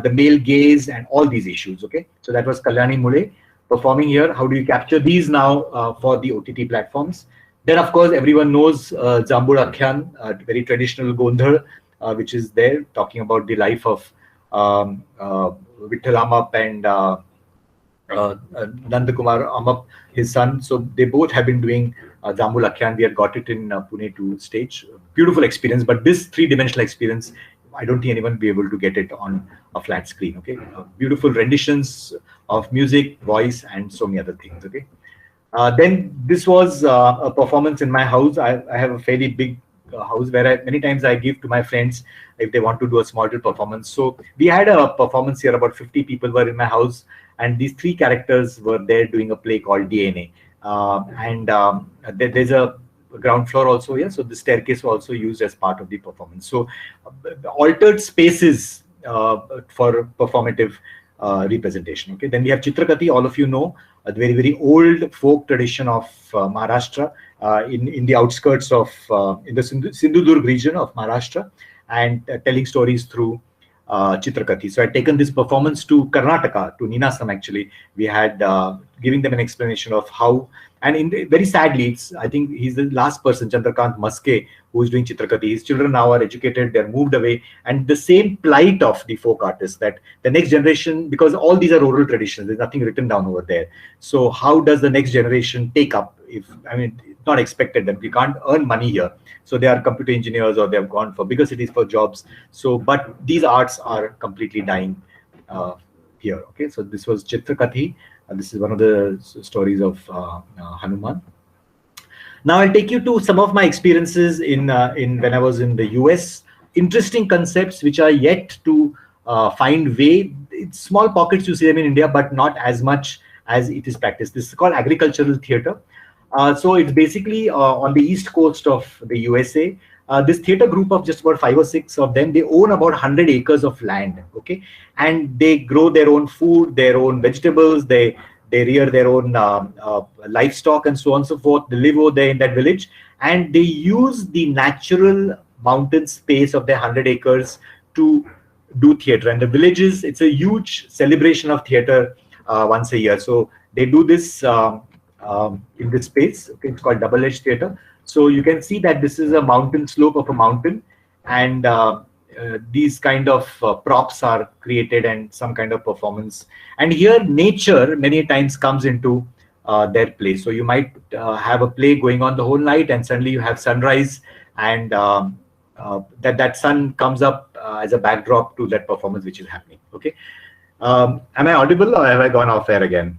the male gaze and all these issues. Okay, so that was Kalyani Mule performing here. How do you capture these now for the OTT platforms? Then, of course, everyone knows Jambul Akhyan, very traditional Gondhar, which is there, talking about the life of Vitthal Amap and Nandakumar Amap, his son. So they both have been doing Jambul Akhyan. We had got it in Pune to stage. Beautiful experience, but this three-dimensional experience, I don't think anyone will be able to get it on a flat screen. Okay, beautiful renditions of music, voice, and so many other things. Okay. Then this was a performance in my house. I have a fairly big house where many times I give to my friends if they want to do a small little performance. So we had a performance here. About 50 people were in my house, and these three characters were there doing a play called DNA. There's a ground floor also here, so the staircase was also used as part of the performance. So altered spaces for performative representation. Okay, then we have Chitrakati. All of you know a very old folk tradition of Maharashtra in the outskirts of in the Sindhudurg region of Maharashtra, and telling stories through Chitrakati. So I had taken this performance to Karnataka, to Ninasam actually. We had giving them an explanation of how, and very sadly, I think he's the last person, Chandrakant Maske, who is doing Chitrakati. His children now are educated, they're moved away, and the same plight of the folk artists, that the next generation, because all these are oral traditions, there's nothing written down over there. So how does the next generation take up? It's not expected that we can't earn money here. So they are computer engineers, or they have gone for bigger cities for jobs. So, but these arts are completely dying here. Okay, so this was Chitrakati. This is one of the stories of Hanuman. Now I'll take you to some of my experiences in when I was in the US. Interesting concepts which are yet to find way. It's small pockets, you see them in India, but not as much as it is practiced. This is called agricultural theatre. So it's basically on the east coast of the USA. This theatre group of just about 5 or 6 of them, they own about 100 acres of land. Okay, and they grow their own food, their own vegetables. They rear their own livestock and so on and so forth. They live over there in that village, and they use the natural mountain space of their 100 acres to do theatre. And the villages, it's a huge celebration of theatre once a year. So they do this in this space. Okay, it's called Double Edge Theatre. So you can see that this is a mountain slope of a mountain, and these kind of props are created and some kind of performance. And here nature many times comes into their play. So you might have a play going on the whole night, and suddenly you have sunrise, and that sun comes up as a backdrop to that performance which is happening. Okay, am I audible, or have I gone off air again?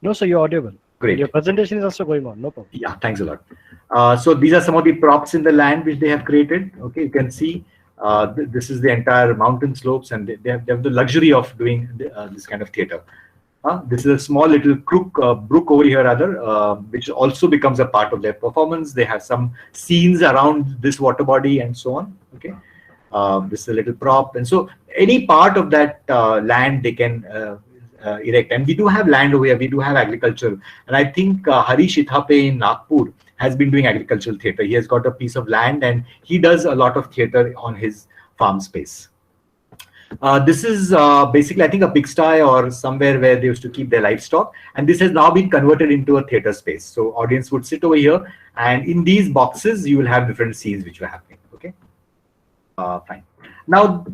No, sir, you're audible. Great. Your presentation is also going on. No problem. Yeah, thanks a lot. So these are some of the props in the land which they have created. Okay, you can see this is the entire mountain slopes, and they have the luxury of doing this kind of theatre. This is a small little brook over here, rather, which also becomes a part of their performance. They have some scenes around this water body and so on. Okay, this is a little prop, and so any part of that land they can erect. And we do have land over here, we do have agriculture, and I think Harish Ithape in Nagpur has been doing agricultural theatre. He has got a piece of land, and he does a lot of theatre on his farm space. This is basically, I think, a pigsty or somewhere where they used to keep their livestock, and this has now been converted into a theatre space. So audience would sit over here, and in these boxes you will have different scenes which were happening. Okay, fine. Now,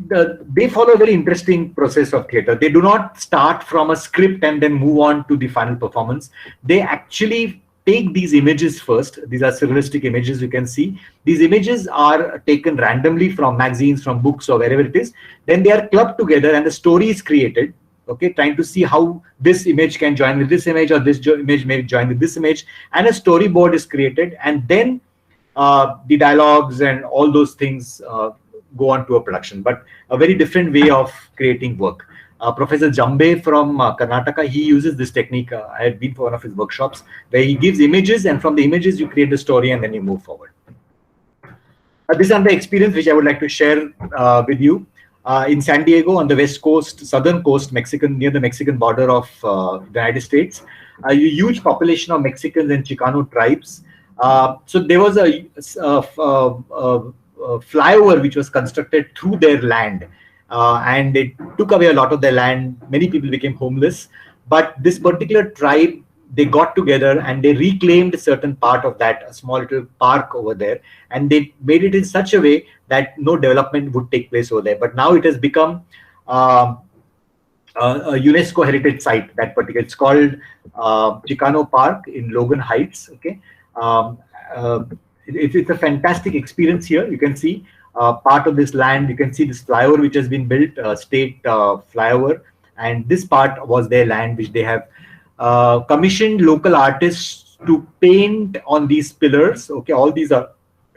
they follow a very interesting process of theatre. They do not start from a script and then move on to the final performance. They actually take these images first. These are surrealistic images, you can see. These images are taken randomly from magazines, from books, or wherever it is. Then they are clubbed together and the story is created. Okay, trying to see how this image can join with this image, or this image may join with this image. And a storyboard is created. And then the dialogues and all those things go on to a production, but a very different way of creating work. Professor Jambe from Karnataka, he uses this technique. I had been for one of his workshops where he gives images, and from the images you create the story and then you move forward. This is another experience which I would like to share with you. In San Diego, on the west coast, southern coast, near the Mexican border of the United States, a huge population of Mexicans and Chicano tribes. So there was a flyover which was constructed through their land, and it took away a lot of their land. Many people became homeless, but this particular tribe they got together and they reclaimed a certain part of that, a small little park over there, and they made it in such a way that no development would take place over there. But now it has become a UNESCO heritage site. That particular, it's called Chicano Park in Logan Heights. Okay, it's a fantastic experience here. You can see part of this land. You can see this flyover which has been built, state flyover, and this part was their land which they have commissioned local artists to paint on these pillars. Okay, all these are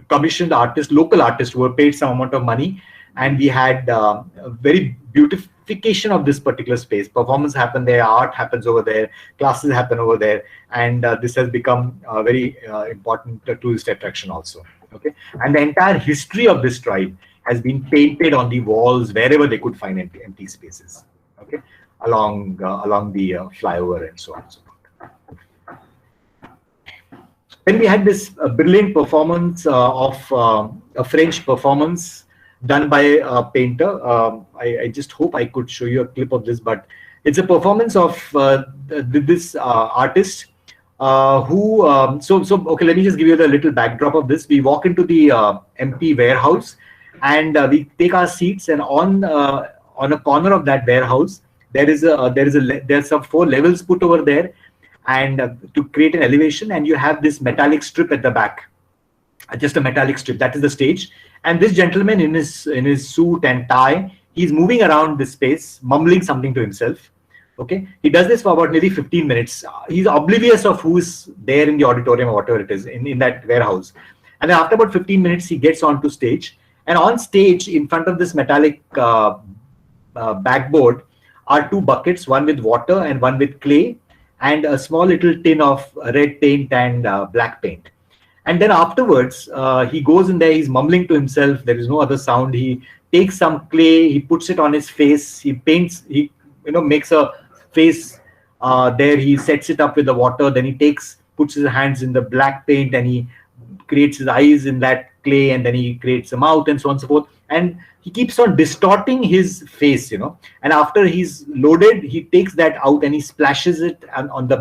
commissioned artists, local artists who were paid some amount of money, and we had a very beautification of this particular space. Performance happen there, art happens over there, classes happen over there, and this has become a very important tourist attraction also. Okay, and the entire history of this tribe has been painted on the walls wherever they could find empty spaces. Okay, along the flyover and so on and so forth. Then we had this brilliant performance of a French performance done by a painter. I just hope I could show you a clip of this, but it's a performance of this artist who. Okay, let me just give you the little backdrop of this. We walk into the empty warehouse, and we take our seats, and on a corner of that warehouse, there's some 4 levels put over there, and to create an elevation, and you have this metallic strip at the back, just a metallic strip. That is the stage, and this gentleman in his suit and tie, he's moving around this space, mumbling something to himself. Okay, he does this for about nearly 15 minutes. He's oblivious of who's there in the auditorium or whatever it is in that warehouse, and then after about 15 minutes, he gets onto stage, and on stage in front of this metallic backboard are 2 buckets, one with water and one with clay, and a small little tin of red paint and black paint. And then afterwards, he goes in there, he's mumbling to himself, there is no other sound. He takes some clay, he puts it on his face, he paints, he makes a face there, he sets it up with the water, then he puts his hands in the black paint, and he creates his eyes in that clay, and then he creates a mouth and so on and so forth. And he keeps on distorting his face, and after he's loaded, he takes that out and he splashes it on the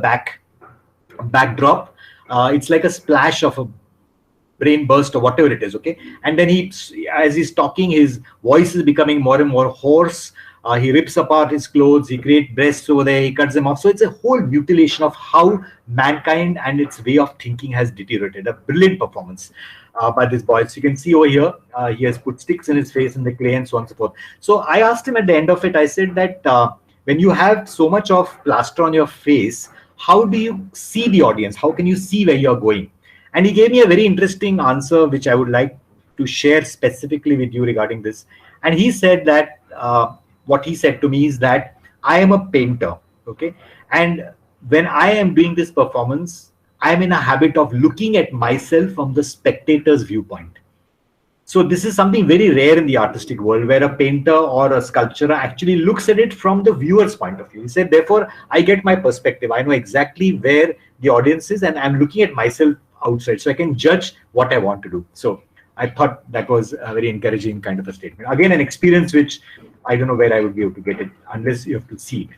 backdrop. It's like a splash of a brain burst or whatever it is. Okay, and then as he's talking, his voice is becoming more and more hoarse. He rips apart his clothes, he creates breasts over there, he cuts them off. So it's a whole mutilation of how mankind and its way of thinking has deteriorated. A brilliant performance by this boy. So you can see over here, he has put sticks in his face in the clay and so on and so forth. So I asked him at the end of it, I said that when you have so much of plaster on your face, how do you see the audience? How can you see where you're going? And he gave me a very interesting answer, which I would like to share specifically with you regarding this. And he said that, what he said to me is that I am a painter, okay? And when I am doing this performance, I'm in a habit of looking at myself from the spectator's viewpoint. So this is something very rare in the artistic world, where a painter or a sculptor actually looks at it from the viewer's point of view. He said, therefore, I get my perspective. I know exactly where the audience is, and I'm looking at myself outside, so I can judge what I want to do. So I thought that was a very encouraging kind of a statement. Again, an experience which I don't know where I would be able to get it unless you have to see it.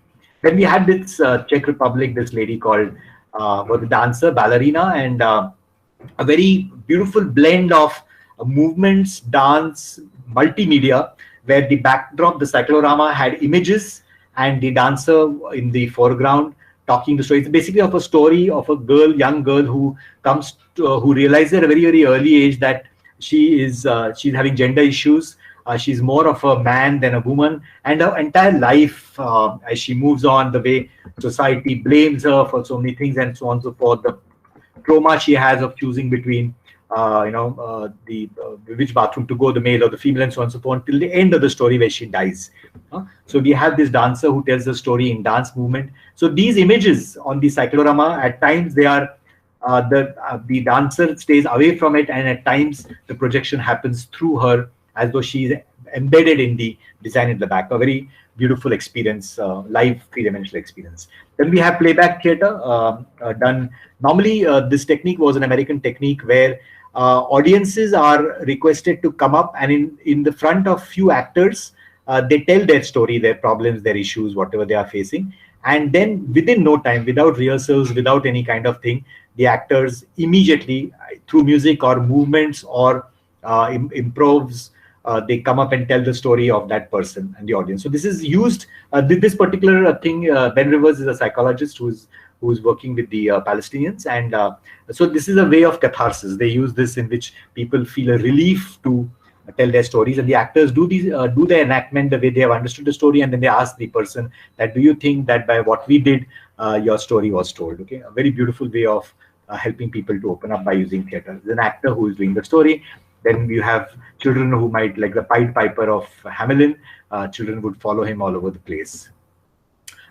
Then we had this Czech Republic, this lady called was a dancer, ballerina, and a very beautiful blend of movements, dance, multimedia, where the backdrop, the cyclorama, had images and the dancer in the foreground talking the story. It's basically of a story of a girl, young girl who comes to, who realizes at a very, very early age that she's having gender issues. She's more of a man than a woman, and her entire life, as she moves on, the way society blames her for so many things and so on and so forth, the trauma she has of choosing between, which bathroom to go, the male or the female, and so on and so forth, till the end of the story where she dies. So we have this dancer who tells the story in dance movement. So these images on the cyclorama, at times they are, the dancer stays away from it, and at times the projection happens through her, as though she's embedded in the design at the back. A very beautiful experience, live three-dimensional experience. Then we have playback theater done. Normally, this technique was an American technique where audiences are requested to come up, and in the front of few actors, they tell their story, their problems, their issues, whatever they are facing. And then within no time, without rehearsals, without any kind of thing, the actors immediately, through music or movements or improvs, they come up and tell the story of that person and the audience. So this is used, this particular thing, Ben Rivers is a psychologist who's working with the Palestinians. And so this is a way of catharsis. They use this in which people feel a relief to tell their stories, and the actors do the enactment the way they have understood the story, and then they ask the person that, do you think that by what we did, your story was told? Okay, a very beautiful way of helping people to open up by using theater. There's an actor who is doing the story. Then you have children who might, like the Pied Piper of Hamelin, children would follow him all over the place.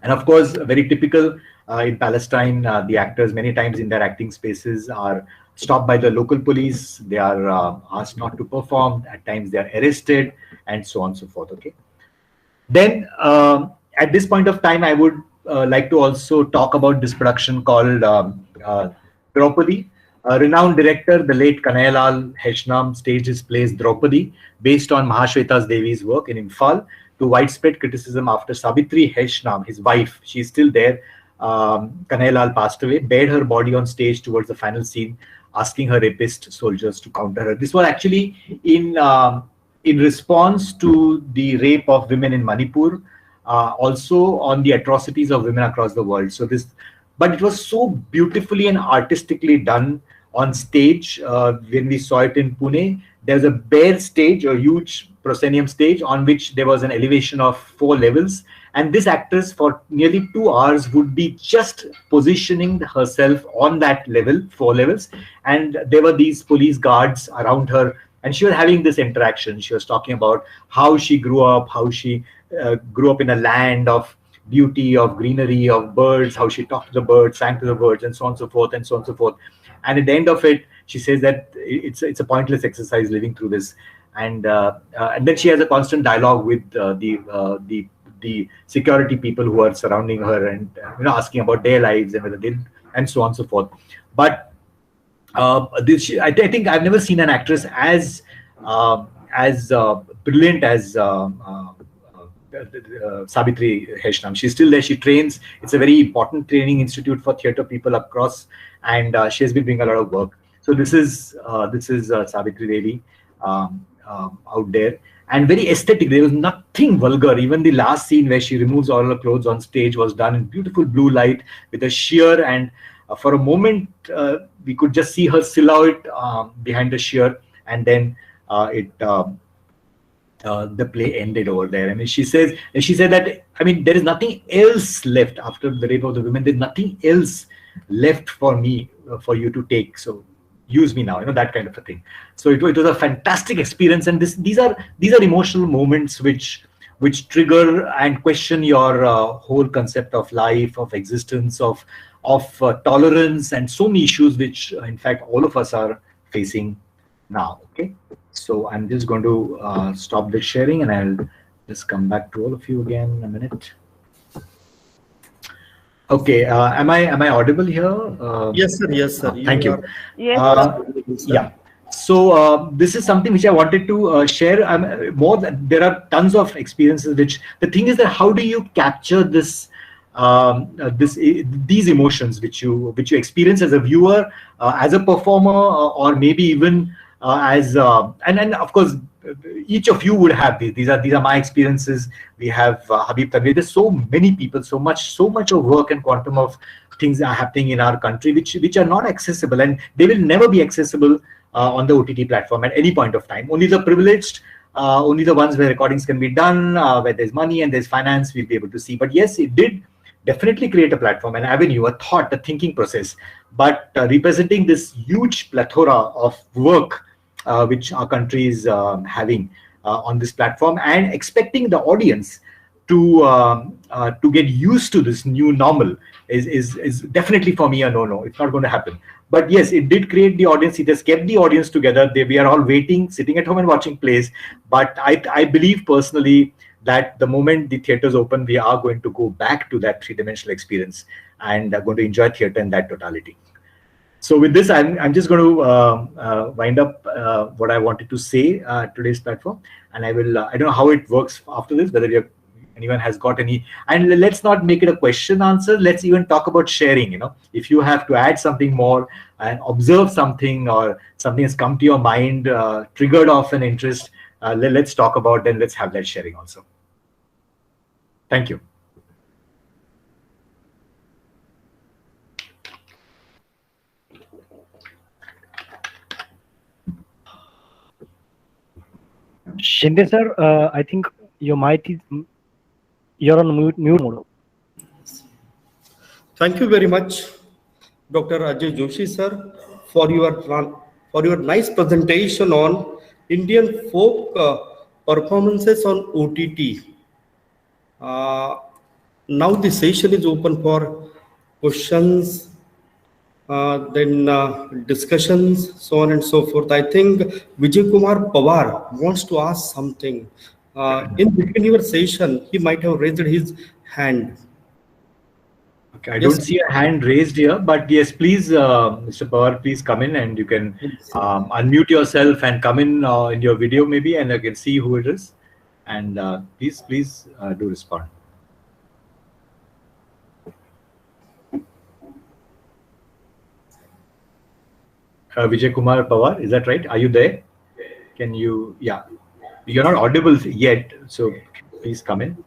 And of course, very typical in Palestine, the actors many times in their acting spaces are stopped by the local police. They are asked not to perform. At times they are arrested, and so on and so forth. Okay. Then at this point of time, I would like to also talk about this production called Draupadi. A renowned director, the late Kanhaiyalal Heshnam, staged his plays Draupadi based on Mahashweta Devi's work in Imphal, to widespread criticism after Sabitri Heshnam, his wife, she is still there, Kanhaiyalal passed away, bared her body on stage towards the final scene, asking her rapist soldiers to counter her. This was actually in response to the rape of women in Manipur, also on the atrocities of women across the world. So this, but it was so beautifully and artistically done on stage. When we saw it in Pune, there's a bare stage, a huge proscenium stage on which there was an elevation of 4 levels. And this actress for nearly 2 hours would be just positioning herself on that level, 4 levels. And there were these police guards around her, and she was having this interaction. She was talking about how she grew up, how she grew up in a land of beauty, of greenery, of birds, how she talked to the birds, sang to the birds, and so on and so forth, and so on and so forth. And at the end of it, she says that it's a pointless exercise living through this. And then she has a constant dialogue with the security people who are surrounding her, and asking about their lives and whether they, and so on and so forth. But I think I've never seen an actress as brilliant as Sabitri Heshnam. She's still there. She trains. It's a very important training institute for theatre people across, and she has been doing a lot of work. So this is Sabitri Devi out there, and very aesthetic. There was nothing vulgar. Even the last scene where she removes all her clothes on stage was done in beautiful blue light with a sheer, and for a moment we could just see her silhouette behind the sheer, and then the play ended over there. I mean, she said that, I mean, there is nothing else left after the rape of the women. There's nothing else left for me, for you to take. So use me now, that kind of a thing. So it was a fantastic experience, and these are emotional moments which trigger and question your whole concept of life, of existence, of tolerance, and so many issues which, in fact, all of us are facing now. Okay. So I'm just going to stop the sharing, and I'll just come back to all of you again in a minute. Okay, am I audible here? Yes, sir. Yes, sir. Thank you. Yes. Yeah. So this is something which I wanted to share. There are tons of experiences. Which the thing is that how do you capture this? These emotions which you experience as a viewer, as a performer, or maybe even and of course each of you would have these are my experiences. We have Habib Tanvir. There's so many people, so much of work and quantum of things are happening in our country which are not accessible, and they will never be accessible on the OTT platform at any point of time. Only the privileged, only the ones where recordings can be done, where there's money and there's finance, we'll be able to see. But yes, it did definitely create a platform, an avenue, a thought, a thinking process. But representing this huge plethora of work which our country is having on this platform, and expecting the audience to get used to this new normal is definitely for me a no-no. It's not going to happen. But yes, it did create the audience. It has kept the audience together. We are all waiting, sitting at home and watching plays. But I believe personally that the moment the theaters open, we are going to go back to that three-dimensional experience and are going to enjoy theater in that totality. So with this, I'm just going to wind up what I wanted to say today's platform, and I don't know how it works after this, whether anyone has got any, and let's not make it a question answer. Let's even talk about sharing. If you have to add something more and observe something, or something has come to your mind, triggered off an interest, let's talk about, and let's have that sharing also. Thank you. Shinde sir, I think your mic is, you're on mute mode. Thank you very much, Dr. Ajay Joshi sir, for your nice presentation on Indian folk performances on OTT. Now the session is open for questions, then discussions, so on and so forth. I think Vijay Kumar Pawar wants to ask something. In between your session, he might have raised his hand. Okay, I don't see a hand raised here, but yes, please, Mr. Pawar, please come in, and you can unmute yourself and come in your video maybe, and I can see who it is. And please do respond. Vijay Kumar Pawar, is that right? Are you there? Can you, yeah, you're not audible yet, so please come in.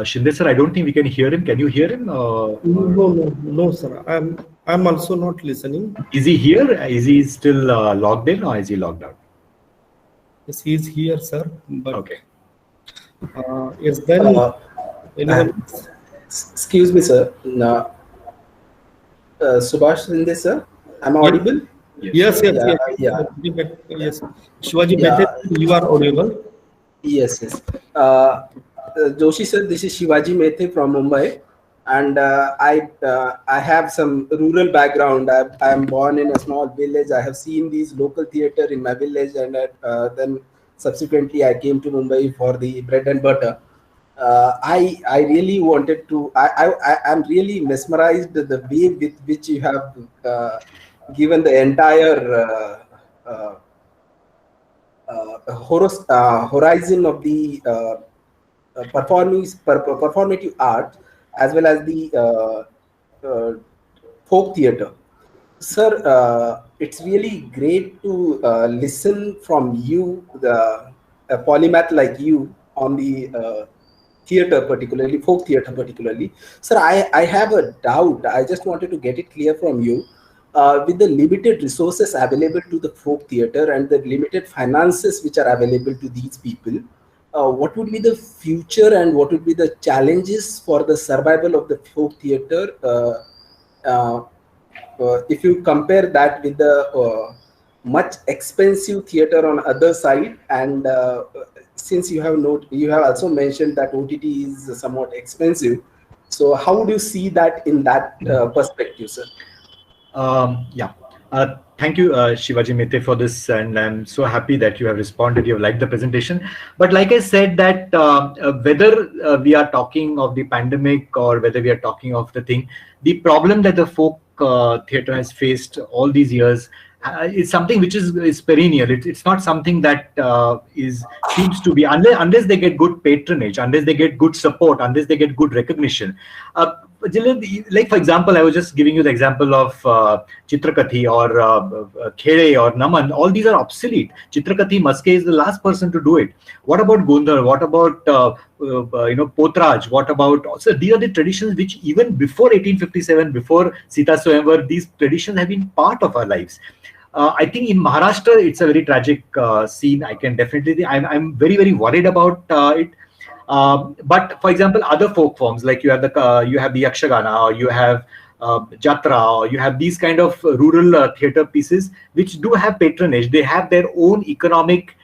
Shinde sir, I don't think we can hear him. Can you hear him? No, sir. I'm also not listening. Is he here? Is he still logged in, or is he logged out? Yes, he is here, sir. But okay. Is there anyone? Excuse me, sir. Subhash Shinde, sir. Am I audible? Yes. Yes. Shivaji Mehta, you are audible. Yes. Joshi sir, this is Shivaji Mehta from Mumbai, and I have some rural background. I am born in a small village. I have seen these local theatre in my village, and then subsequently I came to Mumbai for the bread and butter. I really wanted to. I'm really mesmerized the way with which you have given the entire horizon of the performative art, as well as the folk theatre. Sir, it's really great to listen from you, a polymath like you, on the theatre, particularly folk theatre particularly. Sir, I have a doubt. I just wanted to get it clear from you. With the limited resources available to the folk theatre and the limited finances which are available to these people, what would be the future and what would be the challenges for the survival of the folk theatre? If you compare that with the much expensive theatre on other side, and since you have also mentioned that OTT is somewhat expensive, so how would you see that in that perspective, sir? Thank you, Shivaji Mehta, for this, and I'm so happy that you have responded. You have liked the presentation. But like I said, that whether we are talking of the pandemic or whether we are talking of the thing, the problem that the folk theatre has faced all these years is something which is perennial. It's not something that seems to be, unless they get good patronage, unless they get good support, unless they get good recognition. Like, for example, I was just giving you the example of Chitrakathi or Khede or Naman. All these are obsolete. Chitrakathi, Maske is the last person to do it. What about Gondar? What about Potraj? What about, also these are the traditions which even before 1857, before Sita Swayamvar, these traditions have been part of our lives. I think in Maharashtra it's a very tragic scene. I can definitely, I'm very, very worried about it. But for example, other folk forms, like you have the Yakshagana, or you have Jatra, or you have these kind of rural theatre pieces which do have patronage. They have their own economic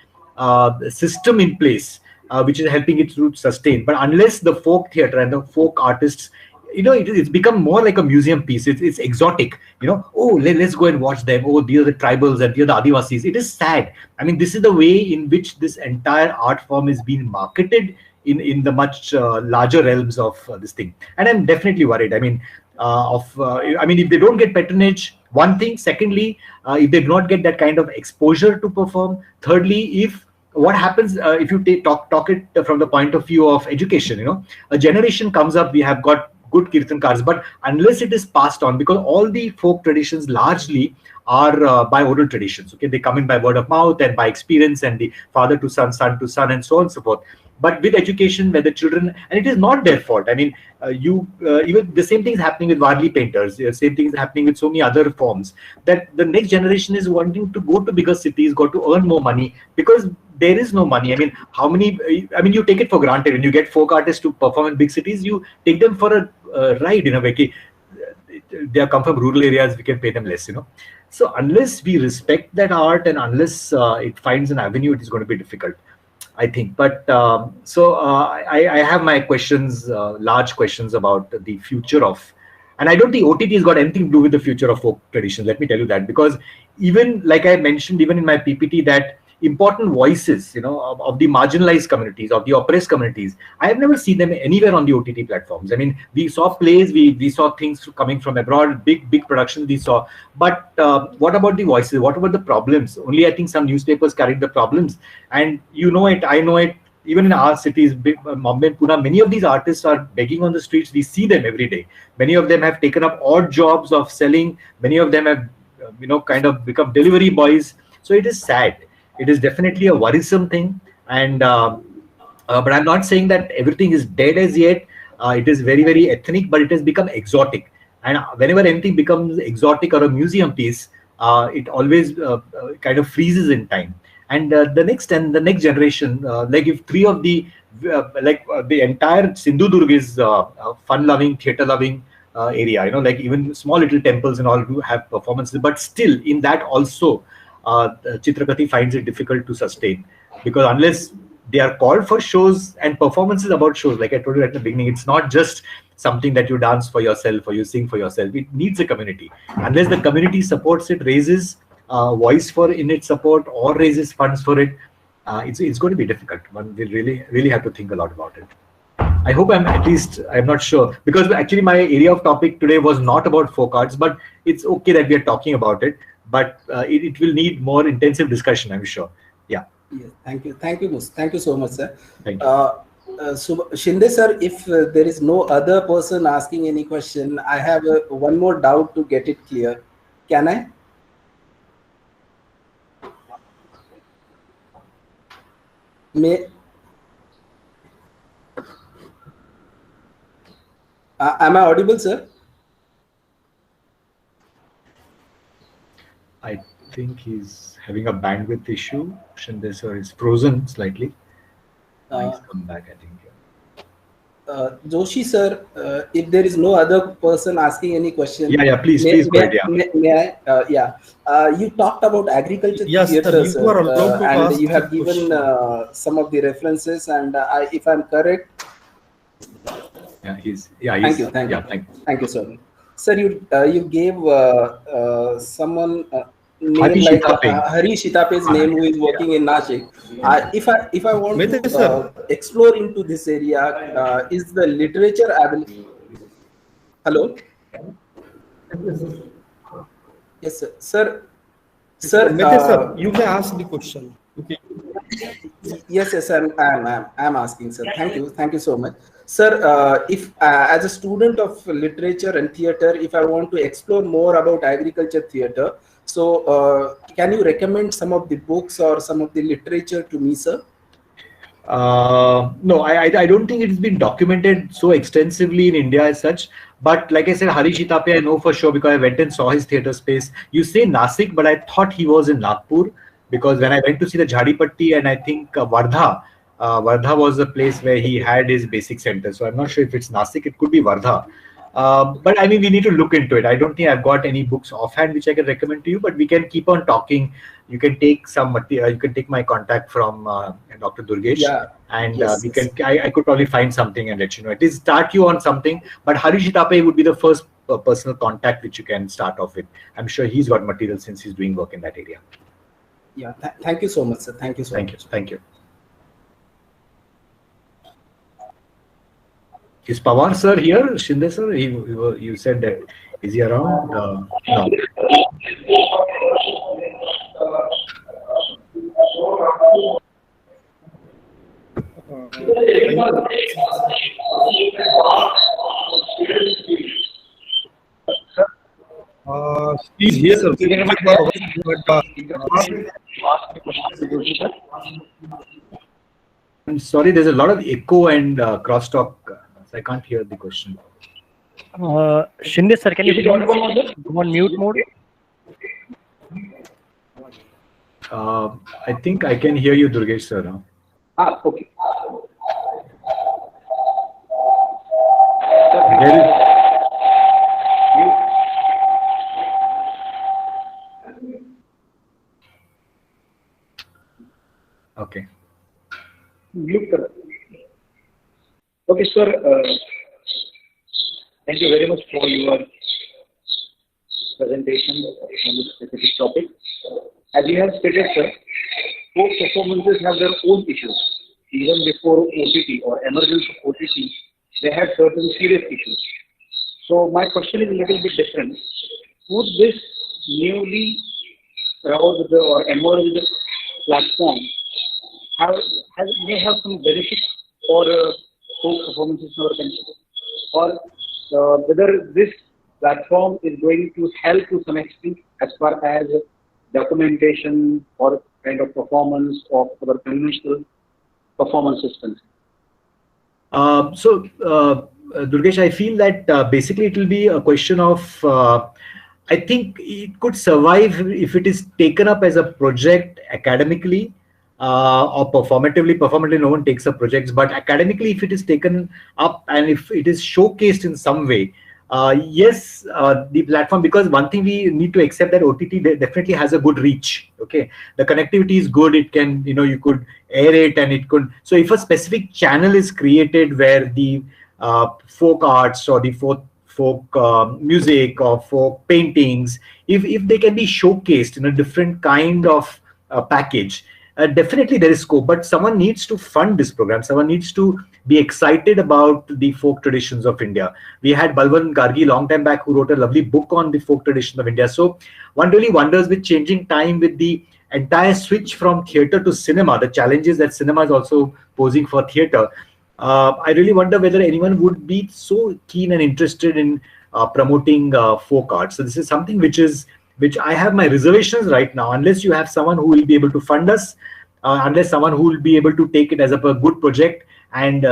system in place, which is helping it to sustain. But unless the folk theatre and the folk artists, it's become more like a museum piece. It's exotic. Oh, let's go and watch them. Oh, these are the tribals and these are the Adivasis. It is sad. I mean, this is the way in which this entire art form is being marketed in the much larger realms of this thing. And I'm definitely worried. I mean, I mean, if they don't get patronage, one thing. Secondly, if they do not get that kind of exposure to perform. Thirdly, if what happens if you talk it from the point of view of education, a generation comes up, we have got good kirtankars, but unless it is passed on, because all the folk traditions largely are by oral traditions, okay, they come in by word of mouth and by experience, and the father to son, son to son, and so on and so forth. But with education, where the children, and it is not their fault. I mean, even the same thing is happening with Warli painters. The same thing is happening with so many other forms. That the next generation is wanting to go to bigger cities, go to earn more money, because there is no money. I mean, how many? I mean, you take it for granted when you get folk artists to perform in big cities. You take them for a ride in a way. They come from rural areas, we can pay them less. So unless we respect that art, and unless it finds an avenue, it is going to be difficult, I think. But I have my questions, large questions about the future of, and I don't think OTT has got anything to do with the future of folk traditions. Let me tell you that, because even like I mentioned, even in my PPT, that important voices, of the marginalized communities, of the oppressed communities, I have never seen them anywhere on the OTT platforms. I mean, we saw plays, we saw things coming from abroad, big productions we saw. But what about the voices? What about the problems? Only I think some newspapers carried the problems. And you know it, I know it. Even in our cities, Mumbai and Pune, many of these artists are begging on the streets. We see them every day. Many of them have taken up odd jobs of selling. Many of them have, kind of become delivery boys. So it is sad. It is definitely a worrisome thing, and but I'm not saying that everything is dead as yet. It is very, very ethnic, but it has become exotic. And whenever anything becomes exotic or a museum piece, it always kind of freezes in time. And the next generation, like if three of the the entire Sindhudurg is fun-loving, theater-loving area. Like even small little temples and all do have performances, but still in that also. Chitrakati finds it difficult to sustain, because unless they are called for shows and performances about shows, like I told you at the beginning, it's not just something that you dance for yourself or you sing for yourself. It needs a community. Unless the community supports it, raises voice for in its support, or raises funds for it, it's going to be difficult. One will really have to think a lot about it. I hope I'm not sure, because actually my area of topic today was not about folk arts, but it's okay that we are talking about it. But it will need more intensive discussion, I'm sure. Yeah. Yes, thank you so much, sir. Thank you. So Shinde sir, if there is no other person asking any question, I have one more doubt to get it clear. Can I? Am I audible, sir? I think he's having a bandwidth issue. Shinde sir is frozen slightly. He's come back, I think. Joshi sir, if there is no other person asking any question, please go ahead. May I? You talked about agriculture theatre, sir, you are allowed to and ask you have the given some of the references, and if I'm correct. Thank you. Thank you, sir. Sir, you gave someone Hari like Shitape. Hari Shitape's name, who is working in Nashik. If I want to explore into this area, is the literature available? Hello. Yes, sir. Sir, sir, you may ask the question. Okay. Yes, I'm asking, sir. Thank you so much, sir. If as a student of literature and theatre, if I want to explore more about agriculture theatre, so can you recommend some of the books or some of the literature to me, sir? No, I don't think it's been documented so extensively in India as such. But like I said, Hari Shitape, I know for sure because I went and saw his theatre space. You say Nasik, but I thought he was in Nagpur, because when I went to see the Jhadipatti and I think Wardha was the place where he had his basic center. So I'm not sure if it's Nasik, it could be Wardha. But I mean, we need to look into it. I don't think I've got any books offhand which I can recommend to you, but we can keep on talking. You can take some material, you can take my contact from Dr. Durgesh, and I could probably find something and let you know. It is start you on something, but Hari Shitape would be the first personal contact which you can start off with. I'm sure he's got material since he's doing work in that area. Yeah, thank you so much, sir. Thank you. Thank you. Is Pawar sir here? Shinde sir, you said that. Is he around? No. He's here, sir. I'm sorry, there's a lot of echo and crosstalk, so I can't hear the question. Shinde sir, can you go on mute mode? I think I can hear you, Durgesh sir. Now. Okay. Okay. Okay, sir. Thank you very much for your presentation on this specific topic. As you have stated, sir, folk performances have their own issues. Even before OTT or emergence of OTT, they had certain serious issues. So my question is a little bit different. Would this newly roused or emerged platform may have some benefits for folk performances in our country, or whether this platform is going to help to some extent as far as documentation or kind of performance of our conventional performance systems? Durgesh, I feel that basically it will be a question of, I think it could survive if it is taken up as a project academically or performatively. Performatively, no one takes up projects, but academically, if it is taken up and if it is showcased in some way, yes, the platform, because one thing we need to accept that OTT definitely has a good reach. Okay, the connectivity is good. It can, you could air it and it could. So if a specific channel is created where the folk arts or the folk music or folk paintings, if they can be showcased in a different kind of package, definitely there is scope. But someone needs to fund this program. Someone needs to be excited about the folk traditions of India. We had Balwant Gargi long time back who wrote a lovely book on the folk traditions of India. So one really wonders, with changing time, with the entire switch from theatre to cinema, the challenges that cinema is also posing for theatre, I really wonder whether anyone would be so keen and interested in promoting folk art. So this is something which I have my reservations right now, unless you have someone who will be able to fund us, unless someone who will be able to take it as a good project and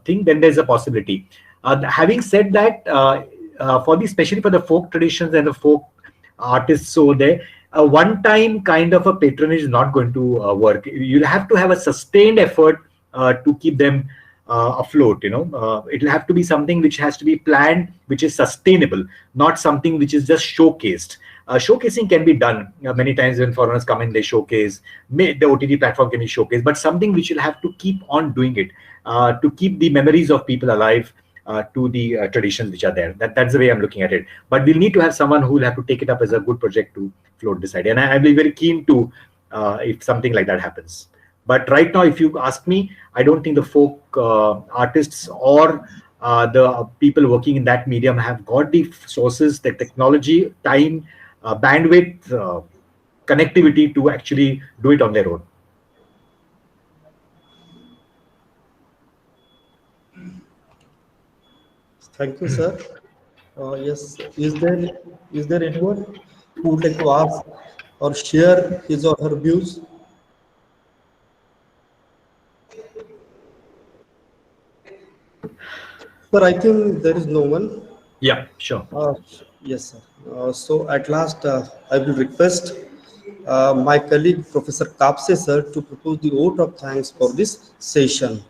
think, then there's a possibility. Having said that, especially for the folk traditions and the folk artists over there, a one-time kind of a patronage is not going to work. You'll have to have a sustained effort to keep them afloat. It'll have to be something which has to be planned, which is sustainable, not something which is just showcased. Showcasing can be done many times when foreigners come in, they showcase. The OTT platform can be showcased, but something which will have to keep on doing it to keep the memories of people alive, to the traditions which are there. That's the way I'm looking at it. But we'll need to have someone who will have to take it up as a good project to float this idea. And I'll be very keen to if something like that happens. But right now, if you ask me, I don't think the folk artists or the people working in that medium have got the sources, the technology, time, bandwidth, connectivity to actually do it on their own. Thank you, sir. Yes, is there anyone who would like to ask or share his or her views? Sir, I think there is no one. Yeah, sure. Yes, sir. So at last, I will request my colleague, Professor Kapse, sir, to propose the vote of thanks for this session.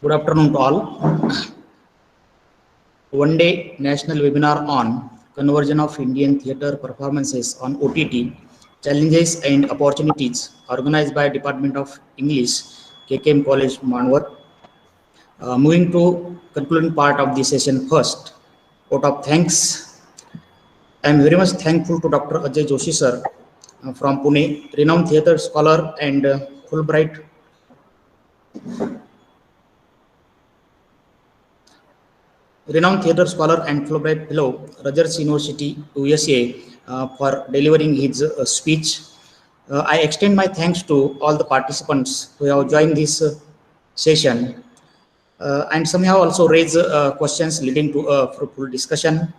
Good afternoon to all. One-day national webinar on conversion of Indian theatre performances on OTT, challenges and opportunities, organized by Department of English, KKM College, Manwar. Moving to concluding part of the session first, vote of thanks. I am very much thankful to Dr. Ajay Joshi sir from Pune, renowned theatre scholar and Fulbright Fellow, Rutgers University, USA, for delivering his speech. I extend my thanks to all the participants who have joined this session, and some have also raised questions leading to a fruitful discussion.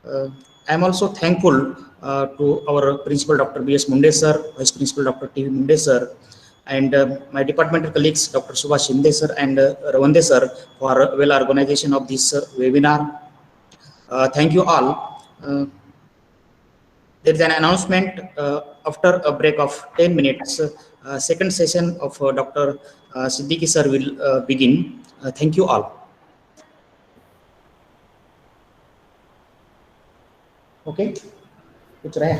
I am also thankful to our Principal Dr. B.S. Munde sir, Vice Principal Dr. T.V. Munde sir, and my departmental colleagues Dr. Subhash Shinde sir and Ravande sir for well organization of this webinar. Thank you all. There is an announcement after a break of 10 minutes. Second session of Dr. Siddiqui sir will begin. Thank you all. Okay. कुछ रहे?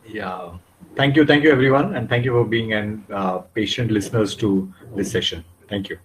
Yeah. Thank you everyone, and thank you for being patient listeners to this session. Thank you.